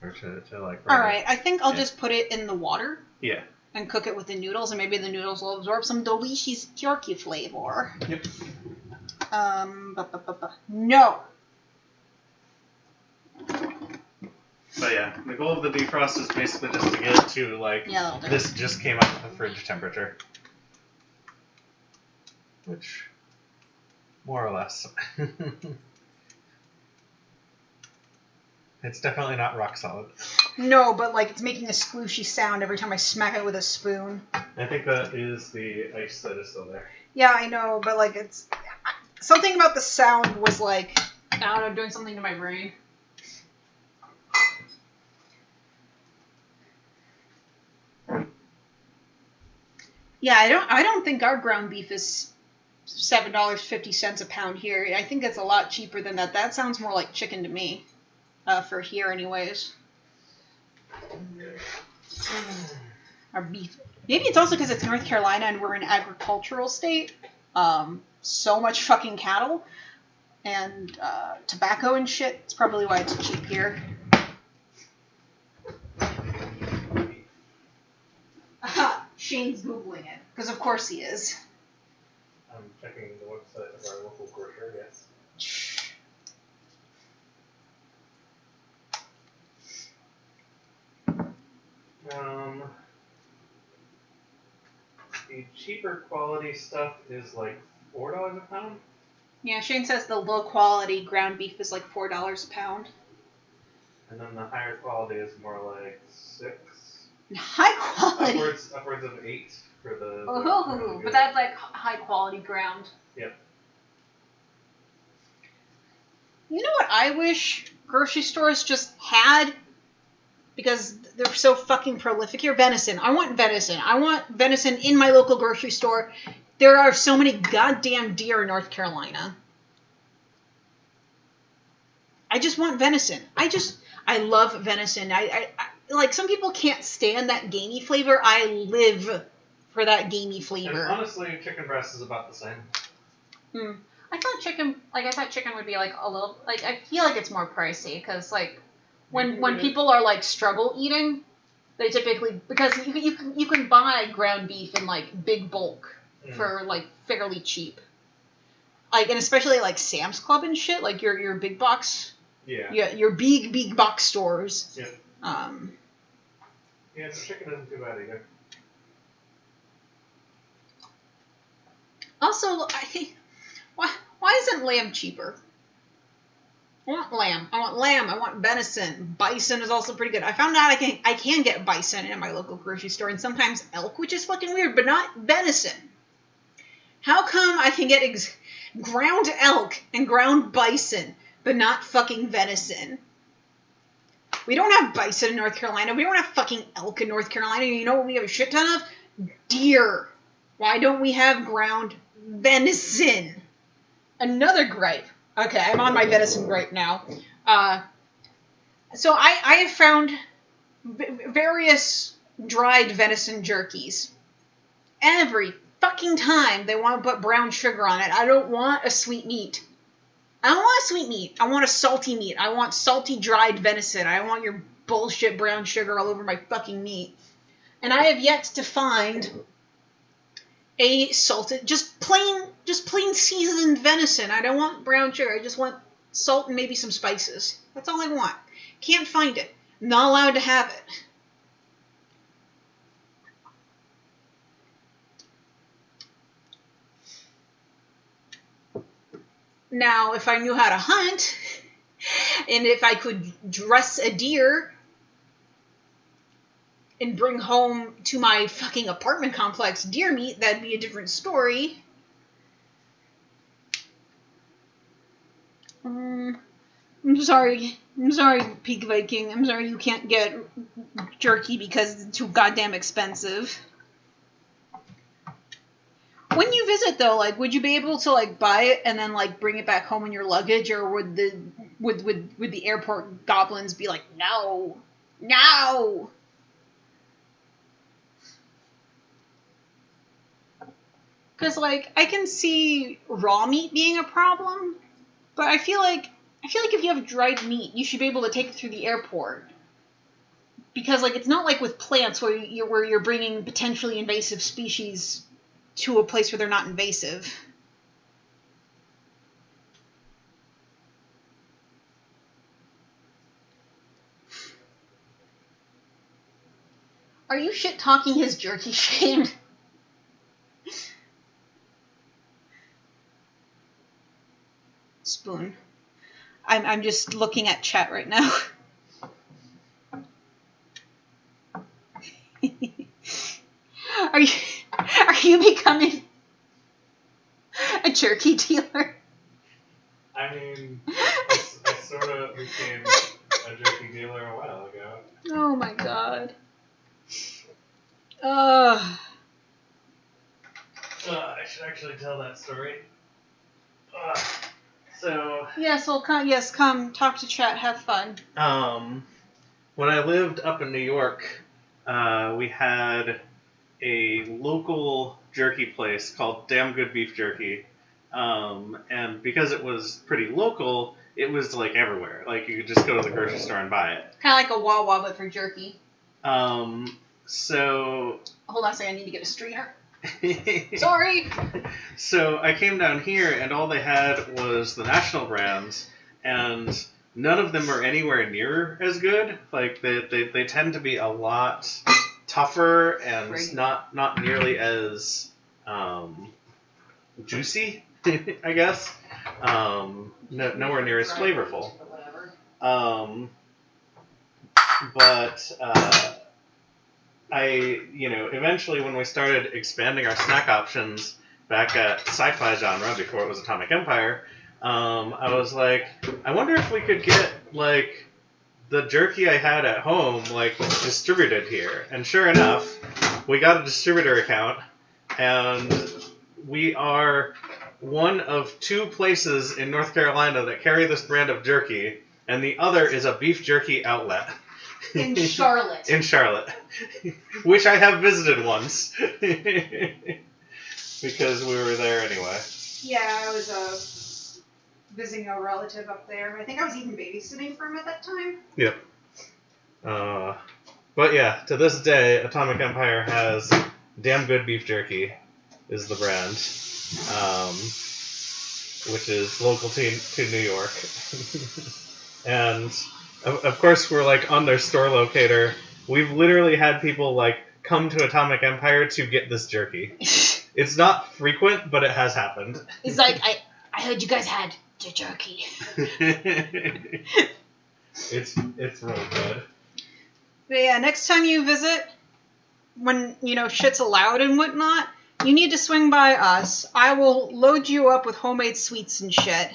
Or to like... Alright, I think I'll just put it in the water. Yeah. And cook it with the noodles, and maybe the noodles will absorb some delicious turkey flavor. Yep. No! But yeah, the goal of the defrost is basically just to get it to, like, this just came up to fridge temperature. Which, more or less. It's definitely not rock solid. No, but, like, it's making a squishy sound every time I smack it with a spoon. I think that is the ice that is still there. Yeah, I know, but, like, it's... Something about the sound was, like, I don't know, doing something to my brain. Yeah, I don't think our ground beef is $7.50 a pound here. I think it's a lot cheaper than that. That sounds more like chicken to me, for here anyways. Our beef. Maybe it's also because it's North Carolina and we're an agricultural state. So much fucking cattle and tobacco and shit. It's probably why it's cheap here. Shane's Googling it, because of course he is. I'm checking the website of our local grocer, yes. The cheaper quality stuff is like $4 a pound. Yeah, Shane says the low quality ground beef is like $4 a pound. And then the higher quality is more like $6. High quality? Upwards of $8 for the... Oh, but that's like high quality ground. Yep. You know what I wish grocery stores just had? because they're so fucking prolific here. Venison. I want venison. I want venison in my local grocery store. There are so many goddamn deer in North Carolina. I just want venison. I love venison. I like, some people can't stand that gamey flavor. I live for that gamey flavor. And honestly, chicken breast is about the same. I thought chicken would be like a little, like, I feel like it's more pricey because like when people are like struggle eating, they typically, because you can buy ground beef in like big bulk for like fairly cheap. Like, and especially like Sam's Club and shit, like your big box. Yeah, your big box stores. Yeah. Yeah, the chicken isn't too bad either. Also, why isn't lamb cheaper? I want lamb. I want venison. Bison is also pretty good. I found out I can get bison in my local grocery store, and sometimes elk, which is fucking weird, but not venison. How come I can get ground elk and ground bison, but not fucking venison? We don't have bison in North Carolina. We don't have fucking elk in North Carolina. You know what we have a shit ton of? Deer. Why don't we have ground venison? Another gripe. Okay, I'm on my venison gripe now. So I have found various dried venison jerkies. Every fucking time they want to put brown sugar on it. I don't want a sweet meat. I don't want a sweet meat. I want a salty meat. I want salty dried venison. I don't want your bullshit brown sugar all over my fucking meat. And I have yet to find a salted, just plain seasoned venison. I don't want brown sugar. I just want salt and maybe some spices. That's all I want. Can't find it. Not allowed to have it. Now, if I knew how to hunt, and if I could dress a deer and bring home to my fucking apartment complex deer meat, that'd be a different story. I'm sorry, Peak Viking. I'm sorry you can't get jerky because it's too goddamn expensive. When you visit, though, like, would you be able to, like, buy it and then, like, bring it back home in your luggage, or would the airport goblins be like, no? Because, like, I can see raw meat being a problem, but I feel like if you have dried meat, you should be able to take it through the airport. Because, like, it's not like with plants where you're bringing potentially invasive species to a place where they're not invasive. Are you shit-talking his jerky, Shane? Spoon. I'm just looking at chat right now. Are you becoming a jerky dealer? I mean, I sort of became a jerky dealer a while ago. Oh my god. I should actually tell that story. So. Yes, come talk to chat, have fun. When I lived up in New York, we had a local jerky place called Damn Good Beef Jerky. And because it was pretty local, it was like everywhere. Like you could just go to the grocery store and buy it. Kind of like a Wawa, but for jerky. So. Hold on a second, I need to get a strainer. Sorry. So I came down here and all they had was the national brands, and none of them are anywhere near as good. Like they tend to be a lot tougher and not nearly as juicy, I guess. Nowhere near as flavorful. But eventually when we started expanding our snack options back at sci-fi genre before it was Atomic Empire, I was like, I wonder if we could get like the jerky I had at home, like, was distributed here. And sure enough, we got a distributor account, and we are one of 2 places in North Carolina that carry this brand of jerky, and the other is a beef jerky outlet. In Charlotte. In Charlotte. Which I have visited once. Because we were there anyway. Yeah, I was visiting a relative up there. I think I was even babysitting for him at that time. Yep. But yeah, to this day, Atomic Empire has damn good beef jerky, is the brand, which is local to New York. And of course, we're like on their store locator. We've literally had people like come to Atomic Empire to get this jerky. It's not frequent, but it has happened. He's like, I heard you guys had the jerky. It's really good. But yeah, next time you visit, when, shit's allowed and whatnot, you need to swing by us. I will load you up with homemade sweets and shit.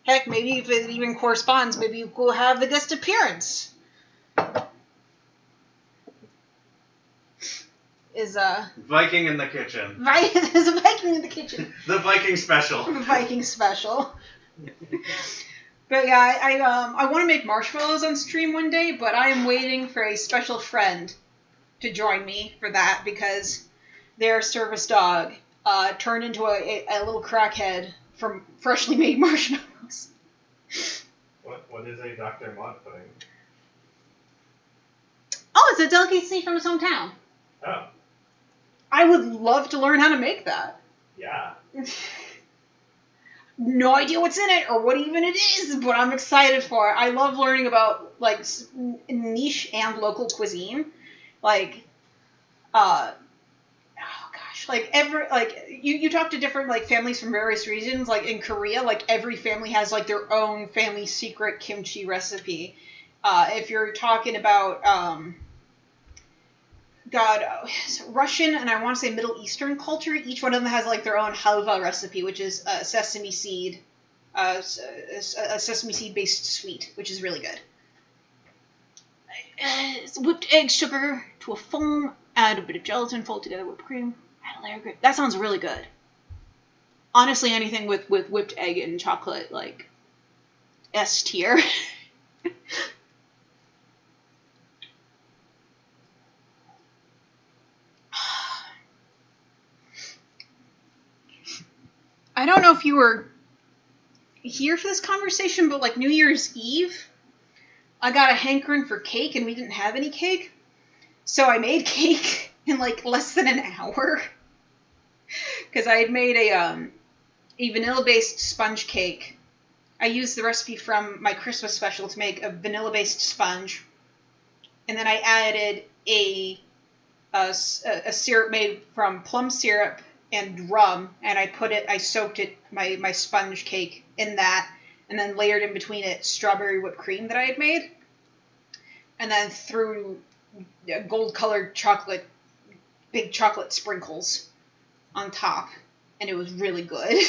Heck, maybe if it even corresponds, maybe you will have a guest appearance. Is Viking in the kitchen. There's a Viking in the kitchen. The Viking special. The Viking special. But yeah, I want to make marshmallows on stream one day, but I am waiting for a special friend to join me for that because their service dog turned into a little crackhead from freshly made marshmallows. What is a Dr. Mod pudding? Oh, it's a delicacy from his hometown. Oh, I would love to learn how to make that. yeah. No idea what's in it or what even it is, but I'm excited for it. I love learning about like niche and local cuisine. Like, oh gosh, like you talk to different like families from various regions. Like in Korea, like every family has like their own family secret kimchi recipe. If you're talking about Russian and I want to say Middle Eastern culture, each one of them has like their own halva recipe, which is a sesame seed based sweet, which is really good. It's whipped egg, sugar to a foam, add a bit of gelatin, fold together whipped cream, add a layer of grape. That sounds really good. Honestly, anything with whipped egg and chocolate, like S tier. I don't know if you were here for this conversation, but like New Year's Eve, I got a hankering for cake and we didn't have any cake. So I made cake in like less than an hour. Because I had made a vanilla-based sponge cake. I used the recipe from my Christmas special to make a vanilla-based sponge. And then I added a syrup made from plum syrup and rum, and I soaked my sponge cake in that, and then layered in between it strawberry whipped cream that I had made, and then threw gold-colored big chocolate sprinkles on top, and it was really good.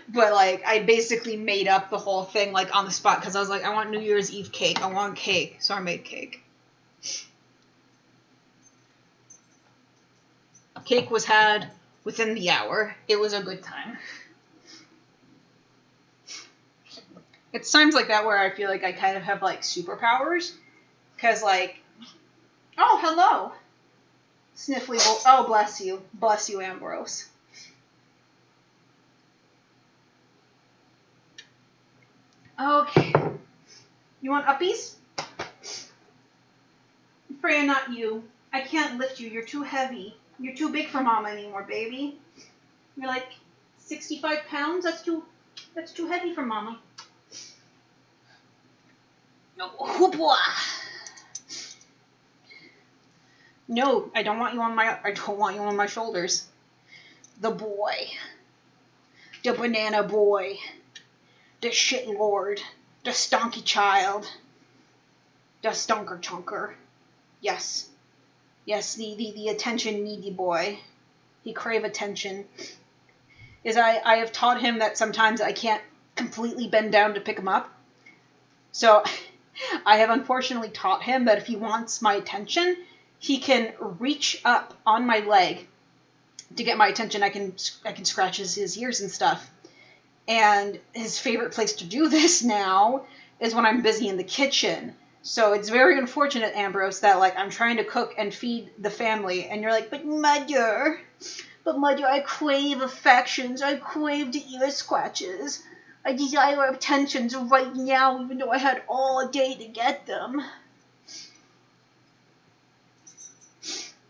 But, like, I basically made up the whole thing, like, on the spot, because I was like, I want New Year's Eve cake, I want cake, so I made cake. Cake was had within the hour. It was a good time. It's times like that where I feel like I kind of have, like, superpowers. Because, like, oh, hello. Sniffly, oh, bless you. Bless you, Ambrose. Okay. You want uppies? Freya, not you. I can't lift you. You're too heavy. You're too big for Mama anymore, baby. You're like 65 pounds? That's too heavy for Mama. No, hoopla. No, I don't want you on my shoulders. The boy. The banana boy. The shit lord. The stonky child. The stonker chunker. Yes. Yes, the attention needy boy. He crave attention. I have taught him that sometimes I can't completely bend down to pick him up. So I have unfortunately taught him that if he wants my attention, he can reach up on my leg to get my attention. I can scratch his ears and stuff. And his favorite place to do this now is when I'm busy in the kitchen. So it's very unfortunate, Ambrose, that like I'm trying to cook and feed the family, and you're like, but mother, I crave affections. I crave the ear scratches. I desire attentions right now, even though I had all day to get them.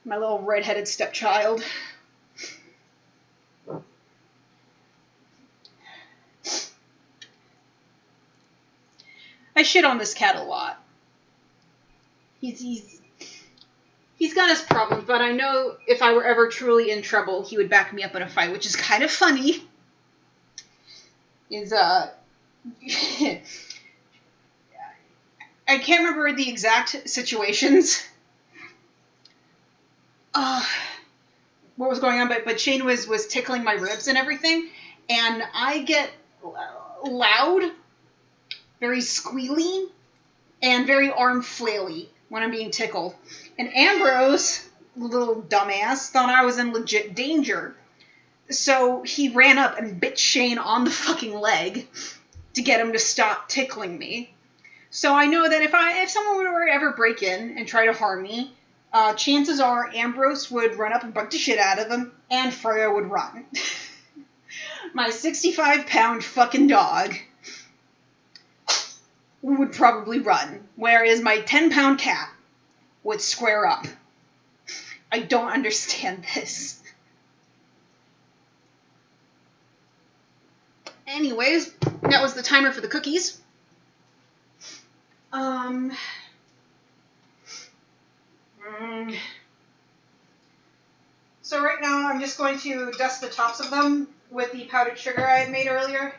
My little red-headed stepchild. I shit on this cat a lot. He's got his problems, but I know if I were ever truly in trouble, he would back me up in a fight, which is kind of funny. I can't remember the exact situations. What was going on, but Shane was tickling my ribs and everything, and I get loud, very squealy, and very arm flaily when I'm being tickled. And Ambrose, little dumbass, thought I was in legit danger. So he ran up and bit Shane on the fucking leg to get him to stop tickling me. So I know that if someone were to ever break in and try to harm me, chances are Ambrose would run up and bug the shit out of him, and Freya would run. My 65-pound fucking dog would probably run, whereas my 10-pound cat would square up. I don't understand this. Anyways, that was the timer for the cookies. So right now I'm just going to dust the tops of them with the powdered sugar I had made earlier.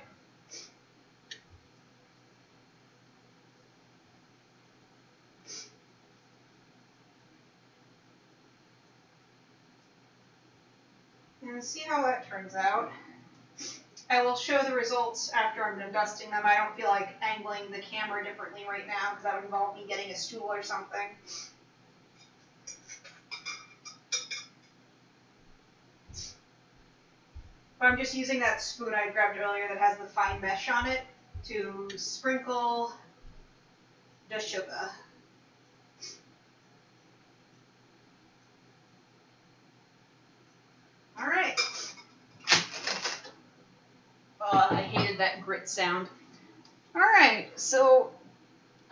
And see how that turns out. I will show the results after I'm done dusting them. I don't feel like angling the camera differently right now because that would involve me getting a stool or something. But I'm just using that spoon I grabbed earlier that has the fine mesh on it to sprinkle the sugar. Alright. Oh, I hated that grit sound. Alright, so,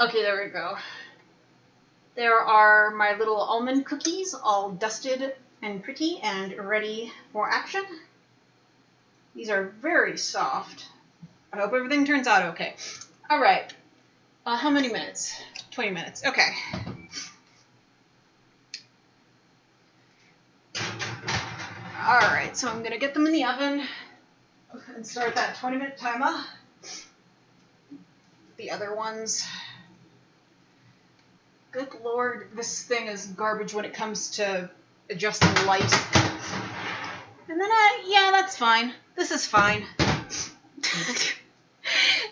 okay, there we go. There are my little almond cookies, all dusted and pretty and ready for action. These are very soft. I hope everything turns out okay. Alright. How many minutes? 20 minutes. Okay. Alright, so I'm going to get them in the oven and start that 20-minute timer. The other ones. Good lord, this thing is garbage when it comes to adjusting light. And then yeah, that's fine. This is fine.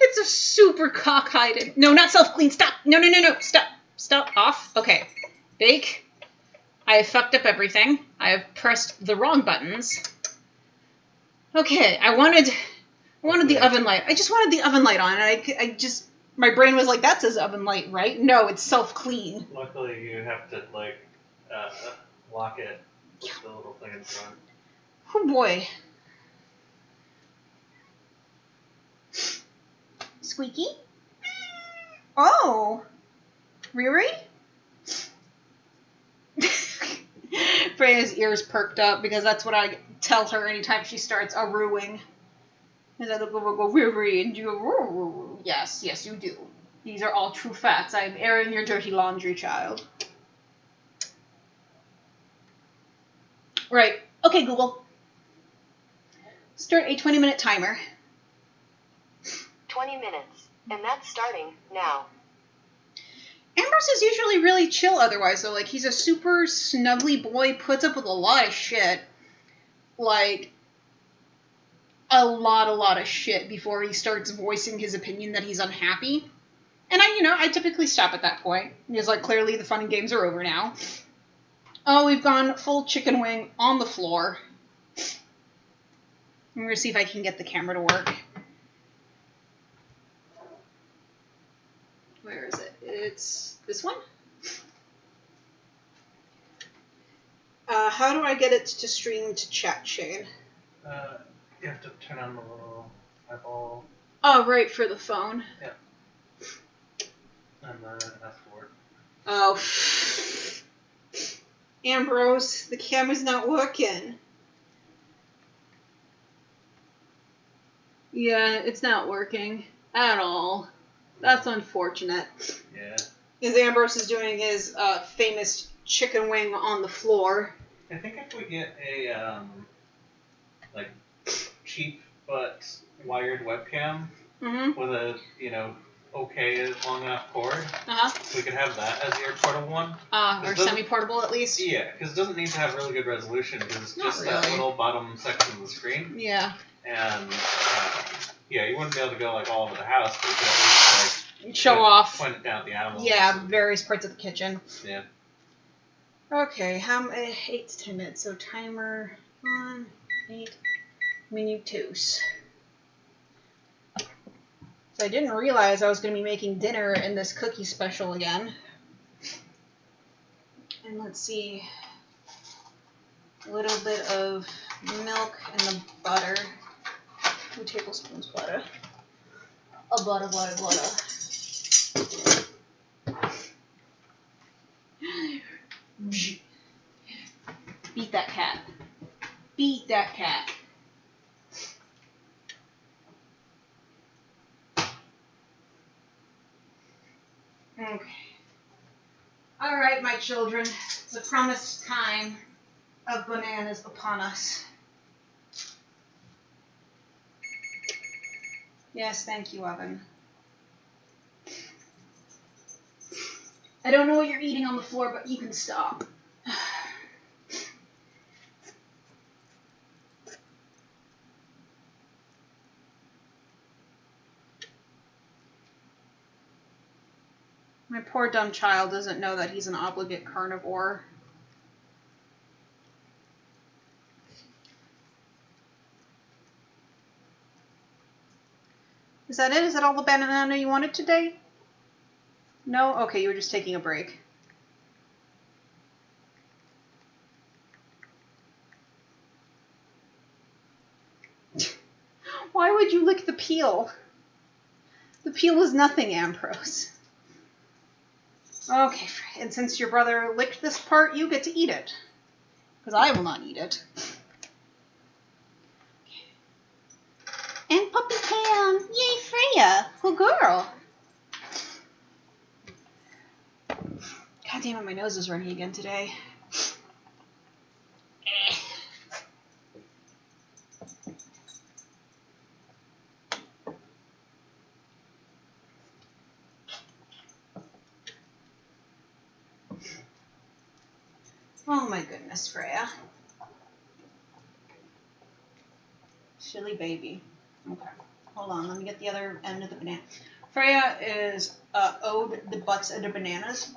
It's a super cockeyed. No, not self-clean. Stop. No. Stop. Stop. Off. Okay. Bake. I have fucked up everything. I have pressed the wrong buttons. Okay, I wanted the oven light. I just wanted the oven light on, and I just, my brain was like, that says oven light, right? No, it's self-clean. Luckily, you have to, lock it with the little thing in front. Oh, boy. Squeaky? Oh. Riri? Freya's ears perked up because that's what I tell her anytime she starts a-rooing. Is I go, Riri, and you go, roo. Yes, you do. These are all true facts. I'm airing your dirty laundry, child. Right. Okay, Google. Start a 20-minute timer. 20 minutes. And that's starting now. Ambrose is usually really chill otherwise, though. Like, he's a super snuggly boy, puts up with a lot of shit. Like, a lot of shit before he starts voicing his opinion that he's unhappy. And I typically stop at that point. It's like, clearly the fun and games are over now. Oh, we've gone full chicken wing on the floor. I'm going to see if I can get the camera to work. Where is it? It's this one? How do I get it to stream to chat, Shane? You have to turn on the little eyeball. Oh, right, for the phone. Yeah. And then ask for it. Oh. Ambrose, the camera's not working. Yeah, it's not working at all. That's unfortunate. Yeah. As Ambrose is doing his famous chicken wing on the floor. I think if we get a like cheap but wired webcam with a okay long enough cord, we could have that as your portable one. Or semi-portable at least. Yeah, because it doesn't need to have really good resolution because it's just Not that really. little bottom section of the screen. Yeah. And you wouldn't be able to go like all over the house, but you could at least like Show off. point it down at the animals. Yeah, various parts of the kitchen. Yeah. Okay, 8 to 10 minutes. So timer on 8 minutos. So I didn't realize I was going to be making dinner in this cookie special again. And let's see, a little bit of milk and the butter. 2 tablespoons butter. Butter. Beat that cat. Beat that cat. Okay. Alright, my children. The promised time of bananas upon us. Yes, thank you, Oven. I don't know what you're eating on the floor, but you can stop. My poor dumb child doesn't know that he's an obligate carnivore. Is that it? Is that all the banana you wanted today? No? Okay, you were just taking a break. Why would you lick the peel? The peel is nothing, Ambrose. Okay, and since your brother licked this part, you get to eat it. Because I will not eat it. And Puppy Cam! Yay, Freya! Good girl! God damn it, my nose is running again today. Oh my goodness, Freya. Silly baby. Okay, hold on, let me get the other end of the banana. Freya is owed the butts of the bananas.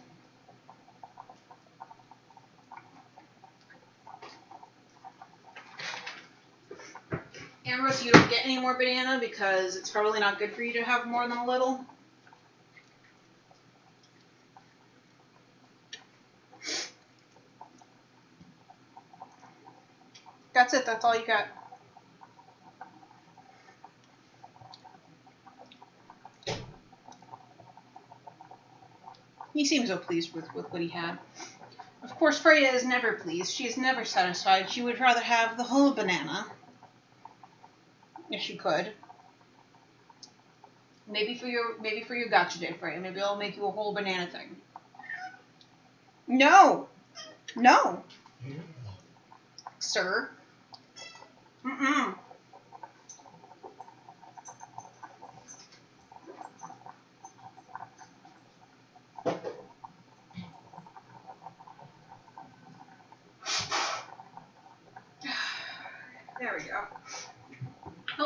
Ambrose, you don't get any more banana because it's probably not good for you to have more than a little. That's it, that's all you got. He seems so pleased with what he had. Of course, Freya is never pleased. She is never satisfied. She would rather have the whole banana. If she could. Maybe for your gotcha day, Freya. Maybe I'll make you a whole banana thing. No! No! Sir. Mm-mm. There we go.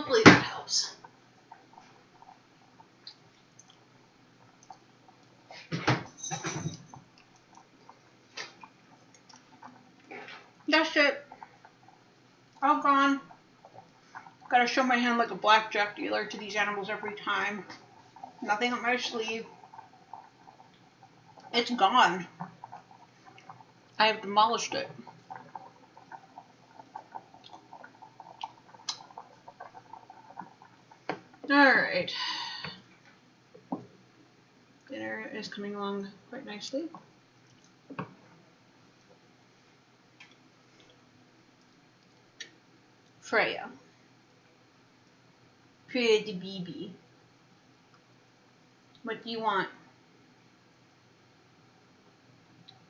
Hopefully that helps. That's it. All gone. Gotta show my hand like a blackjack dealer to these animals every time. Nothing up my sleeve. It's gone. I have demolished it. Alright. Dinner is coming along quite nicely. Freya. Pretty baby. What do you want?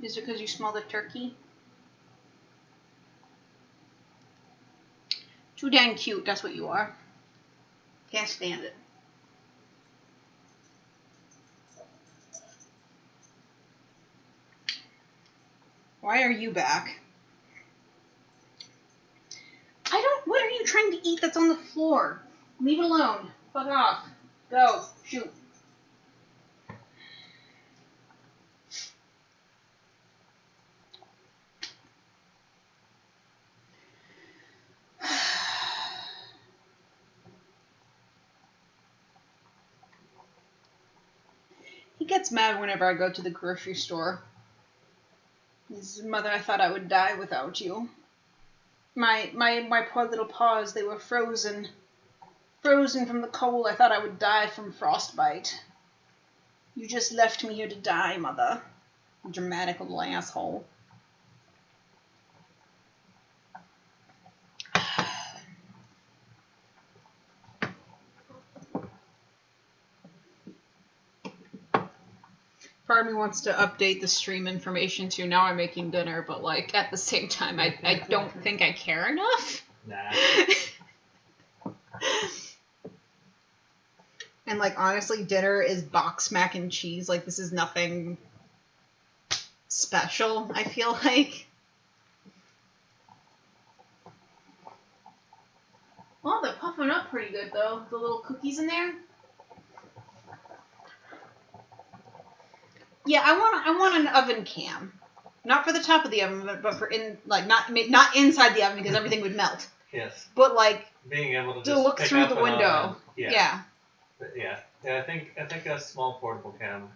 Is it because you smell the turkey? Too dang cute, that's what you are. Can't stand it. Why are you back? What are you trying to eat that's on the floor? Leave it alone. Fuck off. Go. Shoot. He gets mad whenever I go to the grocery store. His mother, I thought I would die without you. My poor little paws, they were frozen. Frozen from the cold. I thought I would die from frostbite. You just left me here to die, Mother. Dramatic little asshole. Part of me wants to update the stream information to now I'm making dinner, but like at the same time I don't think I care enough. Nah. And like honestly, dinner is box mac and cheese. Like this is nothing special, I feel like. Well, they're puffing up pretty good though. The little cookies in there. Yeah, I want an oven cam, not for the top of the oven, but for in like not inside the oven because everything would melt. Yes. But like being able to to just look pick through up the an window. oven. Yeah. Yeah. I think a small portable cam,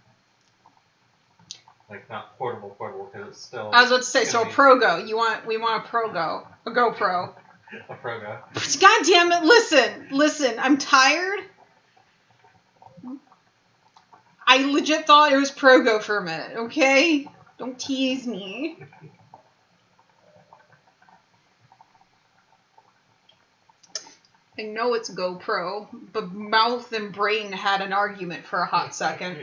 like not portable because it's still. I was about to say, so a be ProGo. We want a ProGo, a GoPro. a Progo. God damn it! Listen. I'm tired. I legit thought it was ProGo for a minute. Okay, don't tease me. I know it's GoPro, but mouth and brain had an argument for a hot second.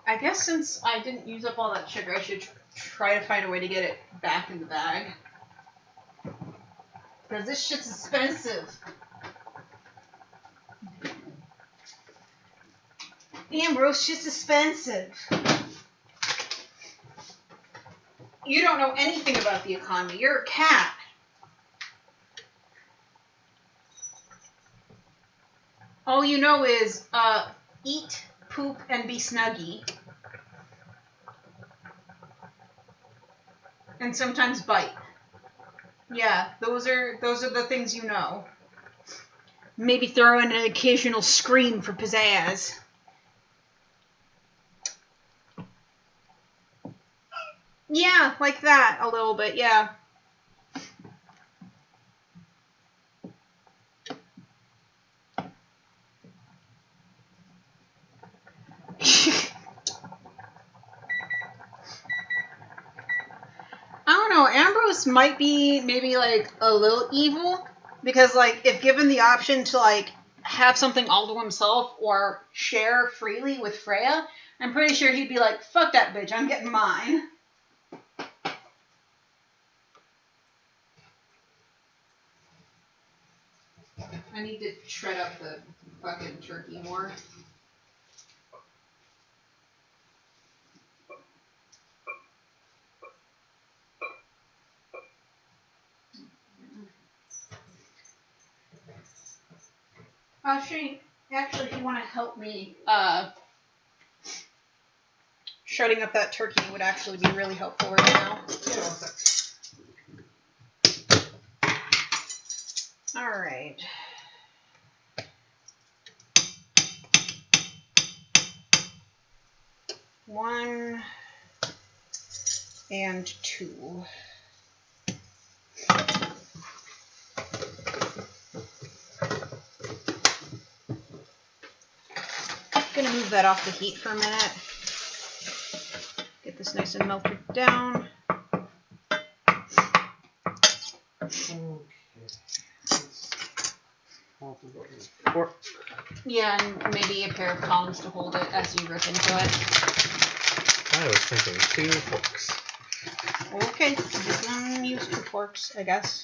I guess since I didn't use up all that sugar, I should try to find a way to get it back in the bag. Because this shit's expensive. Damn, roast shit's expensive. You don't know anything about the economy. You're a cat. All you know is, eat, poop, and be snuggy. And sometimes bite. Yeah, those are the things you know. Maybe throw in an occasional scream for pizzazz. Yeah, like that a little bit, yeah. I don't know, Ambrose might be maybe like a little evil because like if given the option to like have something all to himself or share freely with Freya, I'm pretty sure he'd be like, fuck that bitch, I'm getting mine. I need to shred up the fucking turkey more. Actually, if you want to help me, Shredding up that turkey would actually be really helpful right now. Yeah, 1 sec. All right. One and two. Gonna move that off the heat for a minute. Get this nice and melted down. Pork. yeah, and maybe a pair of tongs to hold it as you rip into it. I was thinking 2 forks. Okay, just gonna use 2 forks, I guess.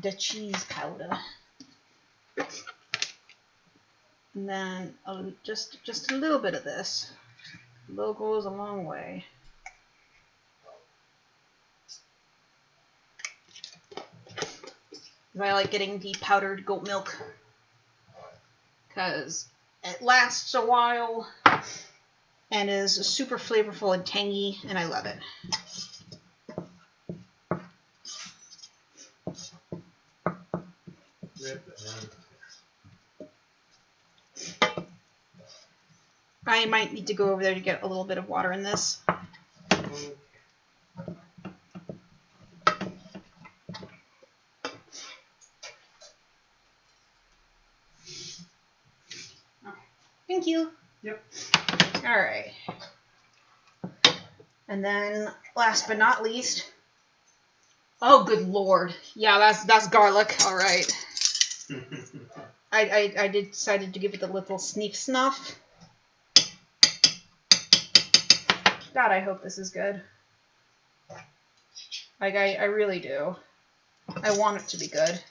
The cheese powder. And then just a little bit of this. A little goes a long way. I like getting the powdered goat milk because it lasts a while and is super flavorful and tangy, and I love it. I might need to go over there to get a little bit of water in this. Thank you. Yep. All right. And then, last but not least, oh, good lord, yeah, that's garlic. All right. I decided to give it a little sniff snuff. God, I hope this is good. Like, I really do. I want it to be good.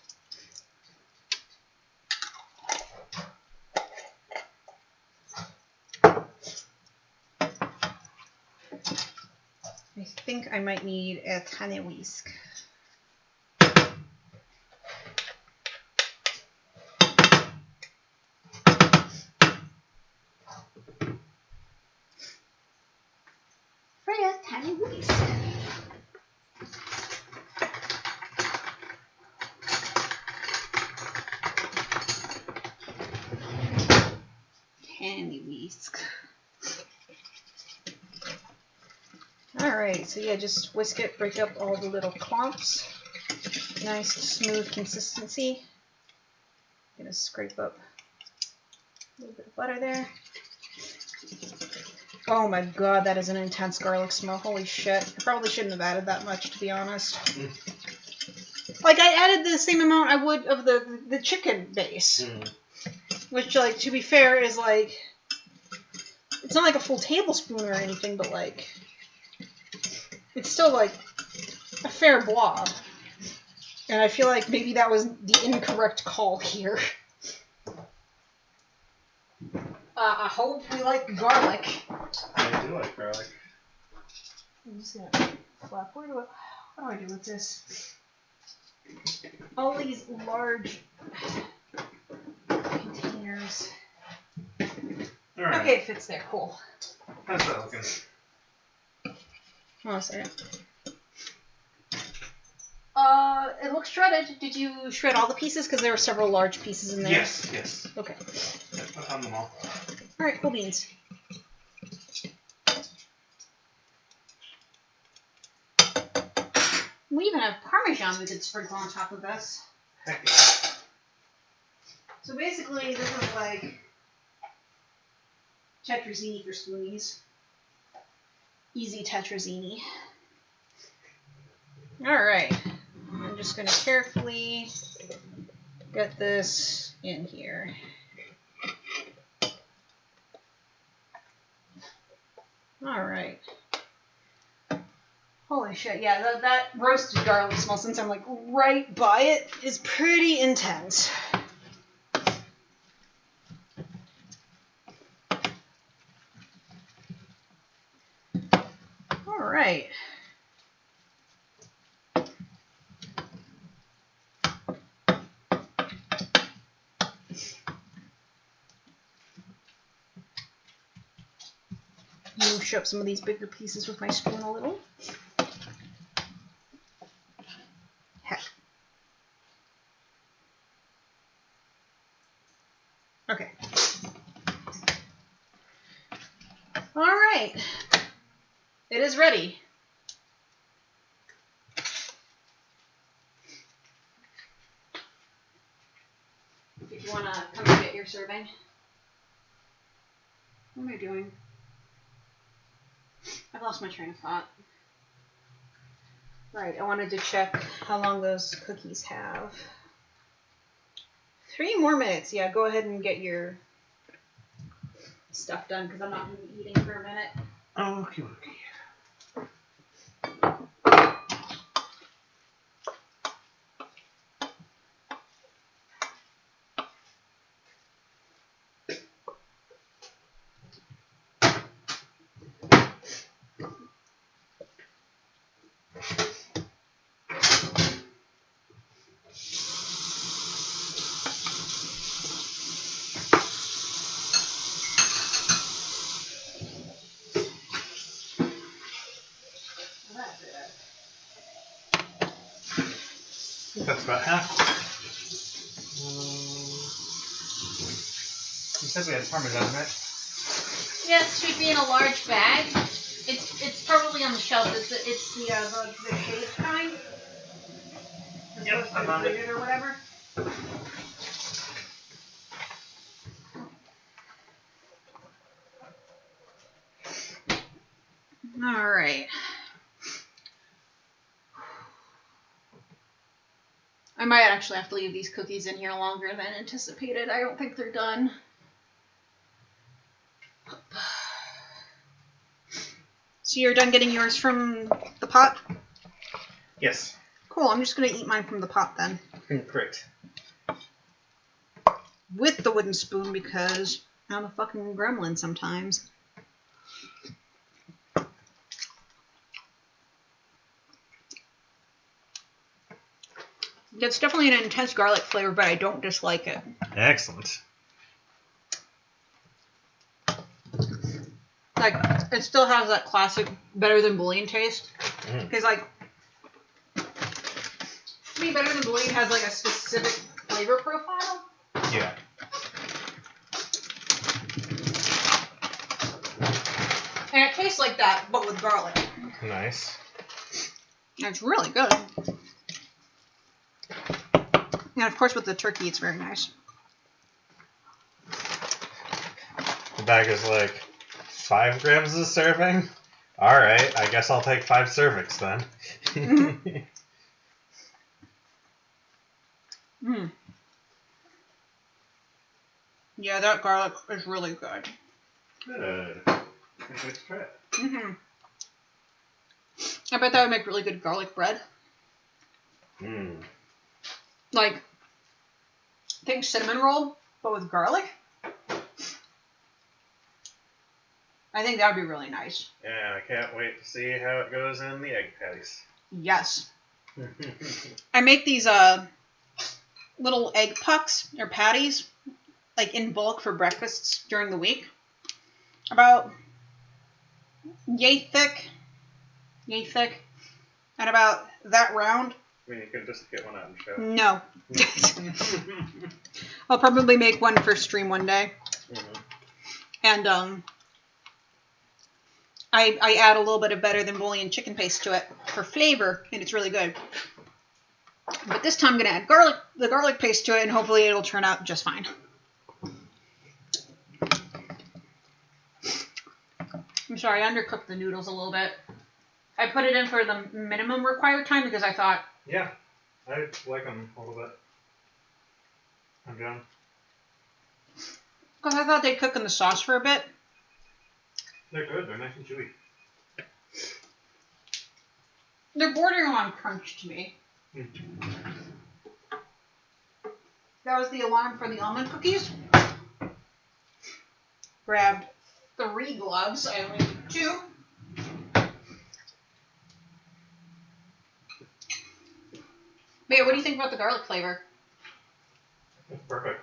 I think I might need a tiny whisk. For a tiny whisk. Tiny whisk. Alright, so yeah, just whisk it, break up all the little clumps. Nice, smooth consistency. Gonna scrape up a little bit of butter there. Oh my god, that is an intense garlic smell. Holy shit. I probably shouldn't have added that much, to be honest. Like, I added the same amount I would of the chicken base. Which, like, to be fair, is like... It's not like a full tablespoon or anything, but, like... It's still, like, a fair blob. And I feel like maybe that was the incorrect call here. I hope we like garlic. I do like garlic. I'm just gonna flap. What do I do with this? All these large containers. All right. Okay, it fits there. Cool. How's that looking? Hold on a second. It looks shredded. Did you shred all the pieces? Because there were several large pieces in there. Yes, yes. Okay. I found them all. Alright, cool beans. We even have Parmesan we could sprinkle on top of this. Heck yeah. So basically, this is like tetrazzini for spoonies. Easy tetrazzini. Alright. I'm just going to carefully get this in here. Alright. Holy shit, yeah, that roasted garlic smell, since I'm like right by it, is pretty intense. Alright. moosh up some of these bigger pieces with my spoon a little. Heck. Okay. All right. It is ready. If you want to come and get your serving. What am I doing? I've lost my train of thought. Right, I wanted to check how long those cookies have. 3 more minutes. Yeah, go ahead and get your stuff done because I'm not going to be eating for a minute. Okay. That's about half. You said we had Parmesan, right? Yeah, it should be in a large bag. It's probably on the shelf. It's the shade kind. Yep, I found it. Or whatever. All right. I might actually have to leave these cookies in here longer than anticipated. I don't think they're done. So you're done getting yours from the pot? Yes. Cool, I'm just going to eat mine from the pot then. Great. With the wooden spoon because I'm a fucking gremlin sometimes. It's definitely an intense garlic flavor, but I don't dislike it. Excellent. Like, it still has that classic better than bouillon taste. Because, like, to me, better than bouillon has, like, a specific flavor profile. Yeah. And it tastes like that, but with garlic. Nice. And it's really good. And, of course, with the turkey, it's very nice. The bag is like 5 grams a serving? Alright, I guess I'll take 5 servings then. Mm. Yeah, that garlic is really good. Good. Good trip. Mm-hmm. I bet that would make really good garlic bread. Mm. Like, think cinnamon roll, but with garlic. I think that would be really nice. Yeah, I can't wait to see how it goes in the egg patties. Yes. I make these little egg pucks or patties, like in bulk for breakfasts during the week. About yay thick, and about that round. I mean, you could just get one out and show. No. I'll probably make one for stream one day. Mm-hmm. And I add a little bit of better than bouillon chicken paste to it for flavor, and it's really good. But this time I'm going to add the garlic paste to it, and hopefully it'll turn out just fine. I'm sorry, I undercooked the noodles a little bit. I put it in for the minimum required time because I thought... Yeah, I like them a little bit. I'm done. Because I thought they'd cook in the sauce for a bit. They're good. They're nice and chewy. They're bordering on crunch to me. That was the alarm for the almond cookies. Grabbed 3 gloves. I only need 2. But yeah, what do you think about the garlic flavor? It's perfect.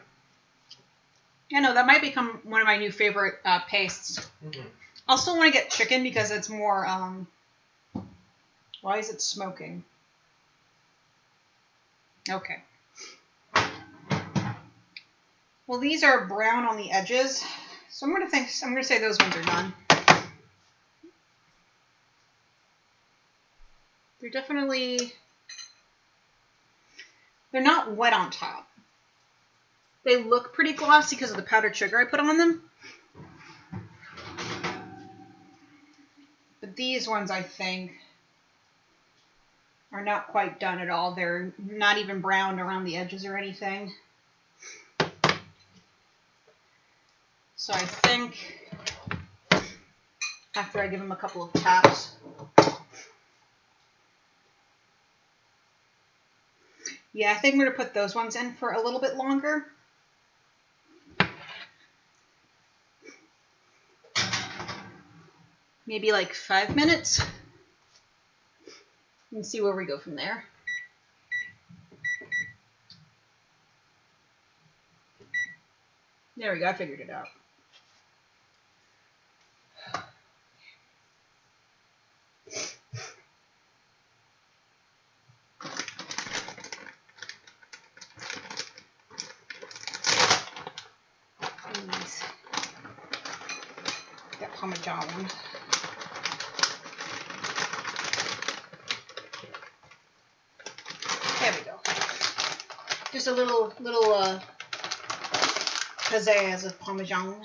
Yeah, no, that might become one of my new favorite pastes. Mm-hmm. I'll still want to get chicken because it's more, why is it smoking? Okay. Well, these are brown on the edges, so I'm gonna say those ones are done. They're not wet on top. They look pretty glossy because of the powdered sugar I put on them. But these ones, I think, are not quite done at all. They're not even browned around the edges or anything. So I think after I give them a couple of taps. Yeah, I think I'm going to put those ones in for a little bit longer. Maybe like 5 minutes. And see where we go from there. There we go, I figured it out. That Parmesan one. There we go. Just a little pizzazz of Parmesan.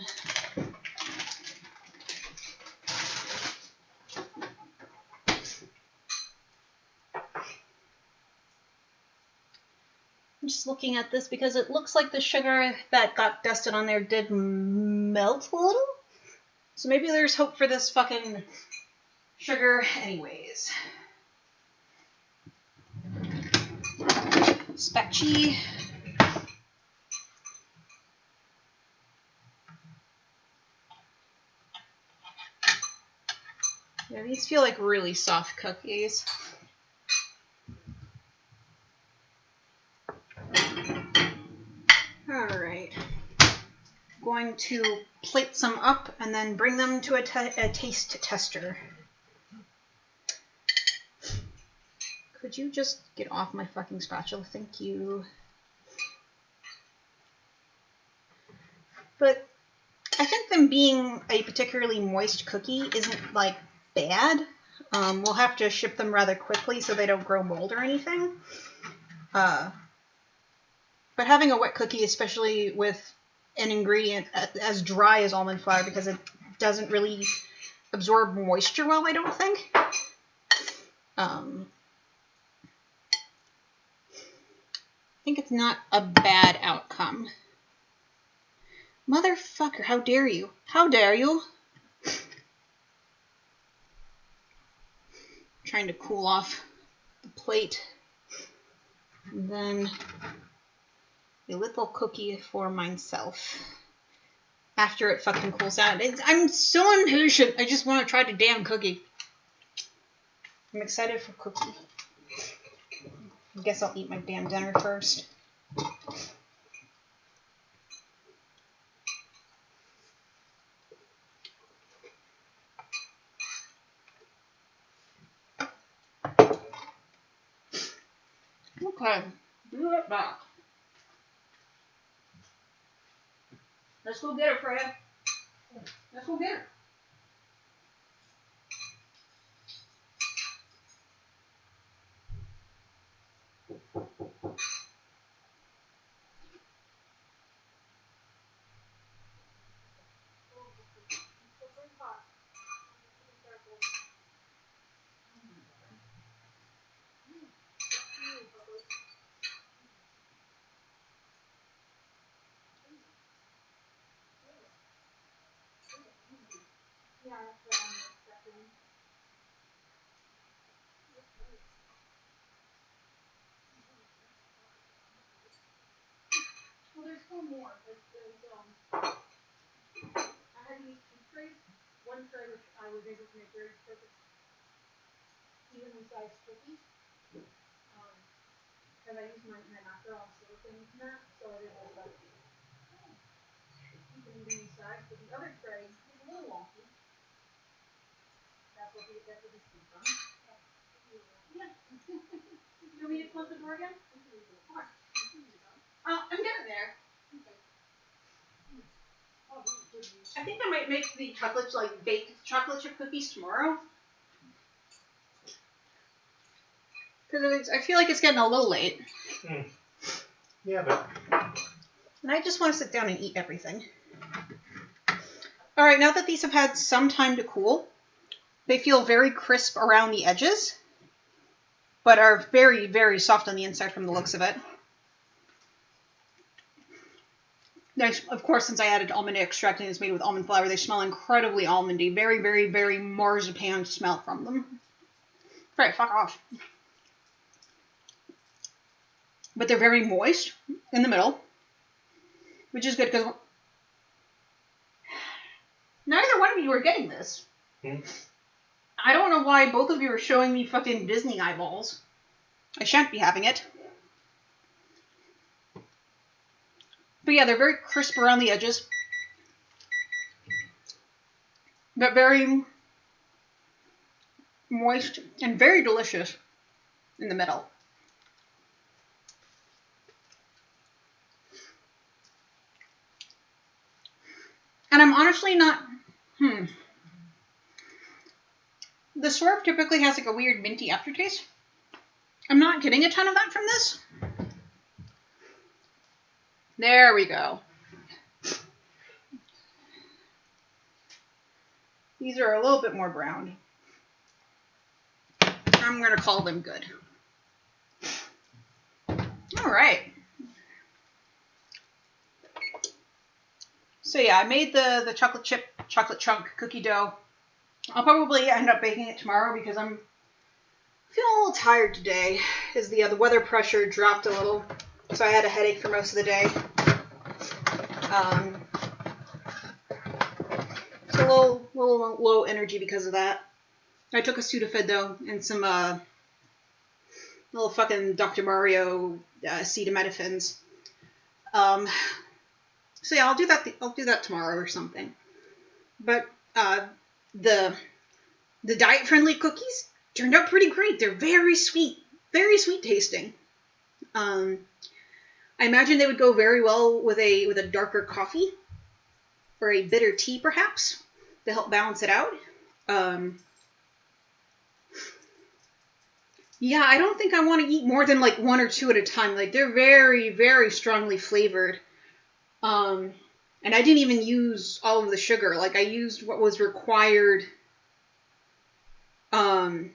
I'm just looking at this because it looks like the sugar that got dusted on there did melt a little. So maybe there's hope for this fucking sugar anyways. Spatchy. Yeah, these feel like really soft cookies. Alright. Going to plate some up and then bring them to a taste tester. Could you just get off my fucking spatula? Thank you. But I think them being a particularly moist cookie isn't, like, bad. We'll have to ship them rather quickly so they don't grow mold or anything. But having a wet cookie, especially with an ingredient as dry as almond flour, because it doesn't really absorb moisture well, I don't think. I think it's not a bad outcome. Motherfucker, how dare you? How dare you? Trying to cool off the plate. And then a little cookie for myself. After it fucking cools down. I'm so impatient. I just want to try the damn cookie. I'm excited for cookie. I guess I'll eat my damn dinner first. Okay, be right back. Let's go get her, Freya. Let's go get her. Yeah, that's what I'm expecting. Well, there's still more. I had these 2 trays. One tray which I was able to make very perfect, evenly sized cookies. Because I used my macro on silicone in that, so I didn't have to keep it evenly sized. But the other tray is a little wonky. You want me to close the door again? I'm getting there. I think I might make the chocolates, like baked chocolate chip cookies tomorrow. Because I feel like it's getting a little late. Yeah, but And I just want to sit down and eat everything. Alright, now that these have had some time to cool, they feel very crisp around the edges, but are very, very soft on the inside from the looks of it. Nice. Of course, since I added almond extract and it's made with almond flour, they smell incredibly almondy. Very, very, very marzipan smell from them. Right, fuck off. But they're very moist in the middle, which is good because neither one of you are getting this. I don't know why both of you are showing me fucking Disney eyeballs. I shan't be having it. But yeah, they're very crisp around the edges. But very moist and very delicious in the middle. And I'm honestly not... The swerve typically has like a weird minty aftertaste. I'm not getting a ton of that from this. There we go. These are a little bit more brown. I'm going to call them good. All right. So yeah, I made the chocolate chunk cookie dough. I'll probably end up baking it tomorrow because I'm feeling a little tired today as the weather pressure dropped a little. So I had a headache for most of the day. So a little low energy because of that. I took a Sudafed though and some little fucking Dr. Mario acetaminophen. So yeah, I'll do that. I'll do that tomorrow or something. But the diet friendly cookies turned out pretty great. They're very sweet tasting. I imagine they would go very well with a darker coffee or a bitter tea perhaps to help balance it out. Yeah, I don't think I want to eat more than like one or two at a time. Like they're very, very strongly flavored. And I didn't even use all of the sugar. Like I used what was required in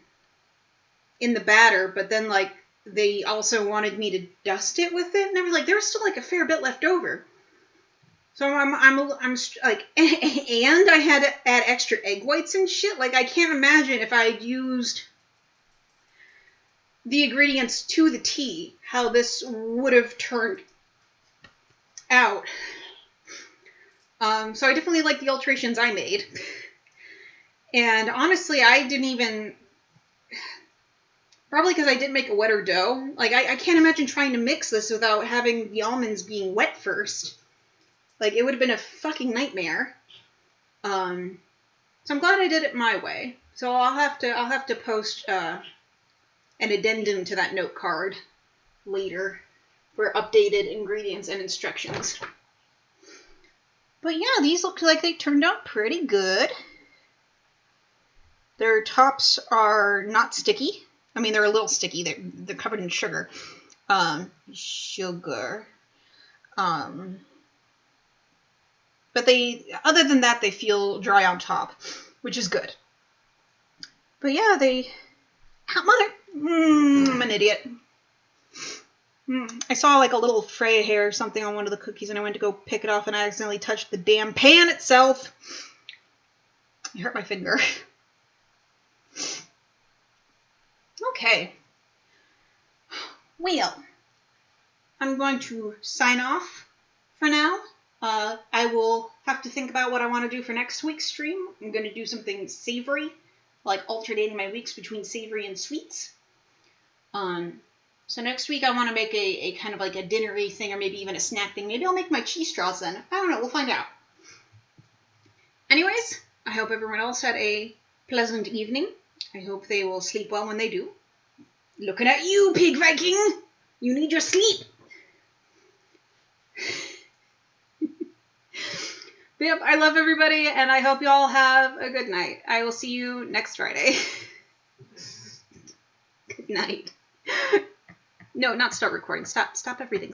the batter, but then like they also wanted me to dust it with it, and I was like, there was still like a fair bit left over. So I'm like, and I had to add extra egg whites and shit. Like I can't imagine if I had used the ingredients to the T, how this would have turned out. So I definitely like the alterations I made. And honestly, I didn't even... Probably because I didn't make a wetter dough. Like, I can't imagine trying to mix this without having the almonds being wet first. Like, it would have been a fucking nightmare. So I'm glad I did it my way. So I'll have to post an addendum to that note card later for updated ingredients and instructions. But yeah, these look like they turned out pretty good. Their tops are not sticky. I mean, they're a little sticky. They're covered in sugar. But other than that, they feel dry on top, which is good. But yeah, I'm an idiot. I saw like a little fray hair or something on one of the cookies, and I went to go pick it off, and I accidentally touched the damn pan itself. It hurt my finger. Okay. Well, I'm going to sign off for now. I will have to think about what I want to do for next week's stream. I'm going to do something savory, like alternating my weeks between savory and sweets. So next week I want to make a kind of like a dinner-y thing, or maybe even a snack thing. Maybe I'll make my cheese straws then. I don't know. We'll find out. Anyways, I hope everyone else had a pleasant evening, I hope they will sleep well when they do. Looking at you, Pig Viking! You need your sleep! But yep, I love everybody, and I hope you all have a good night. I will see you next Friday. Good night. No, not start recording. Stop everything.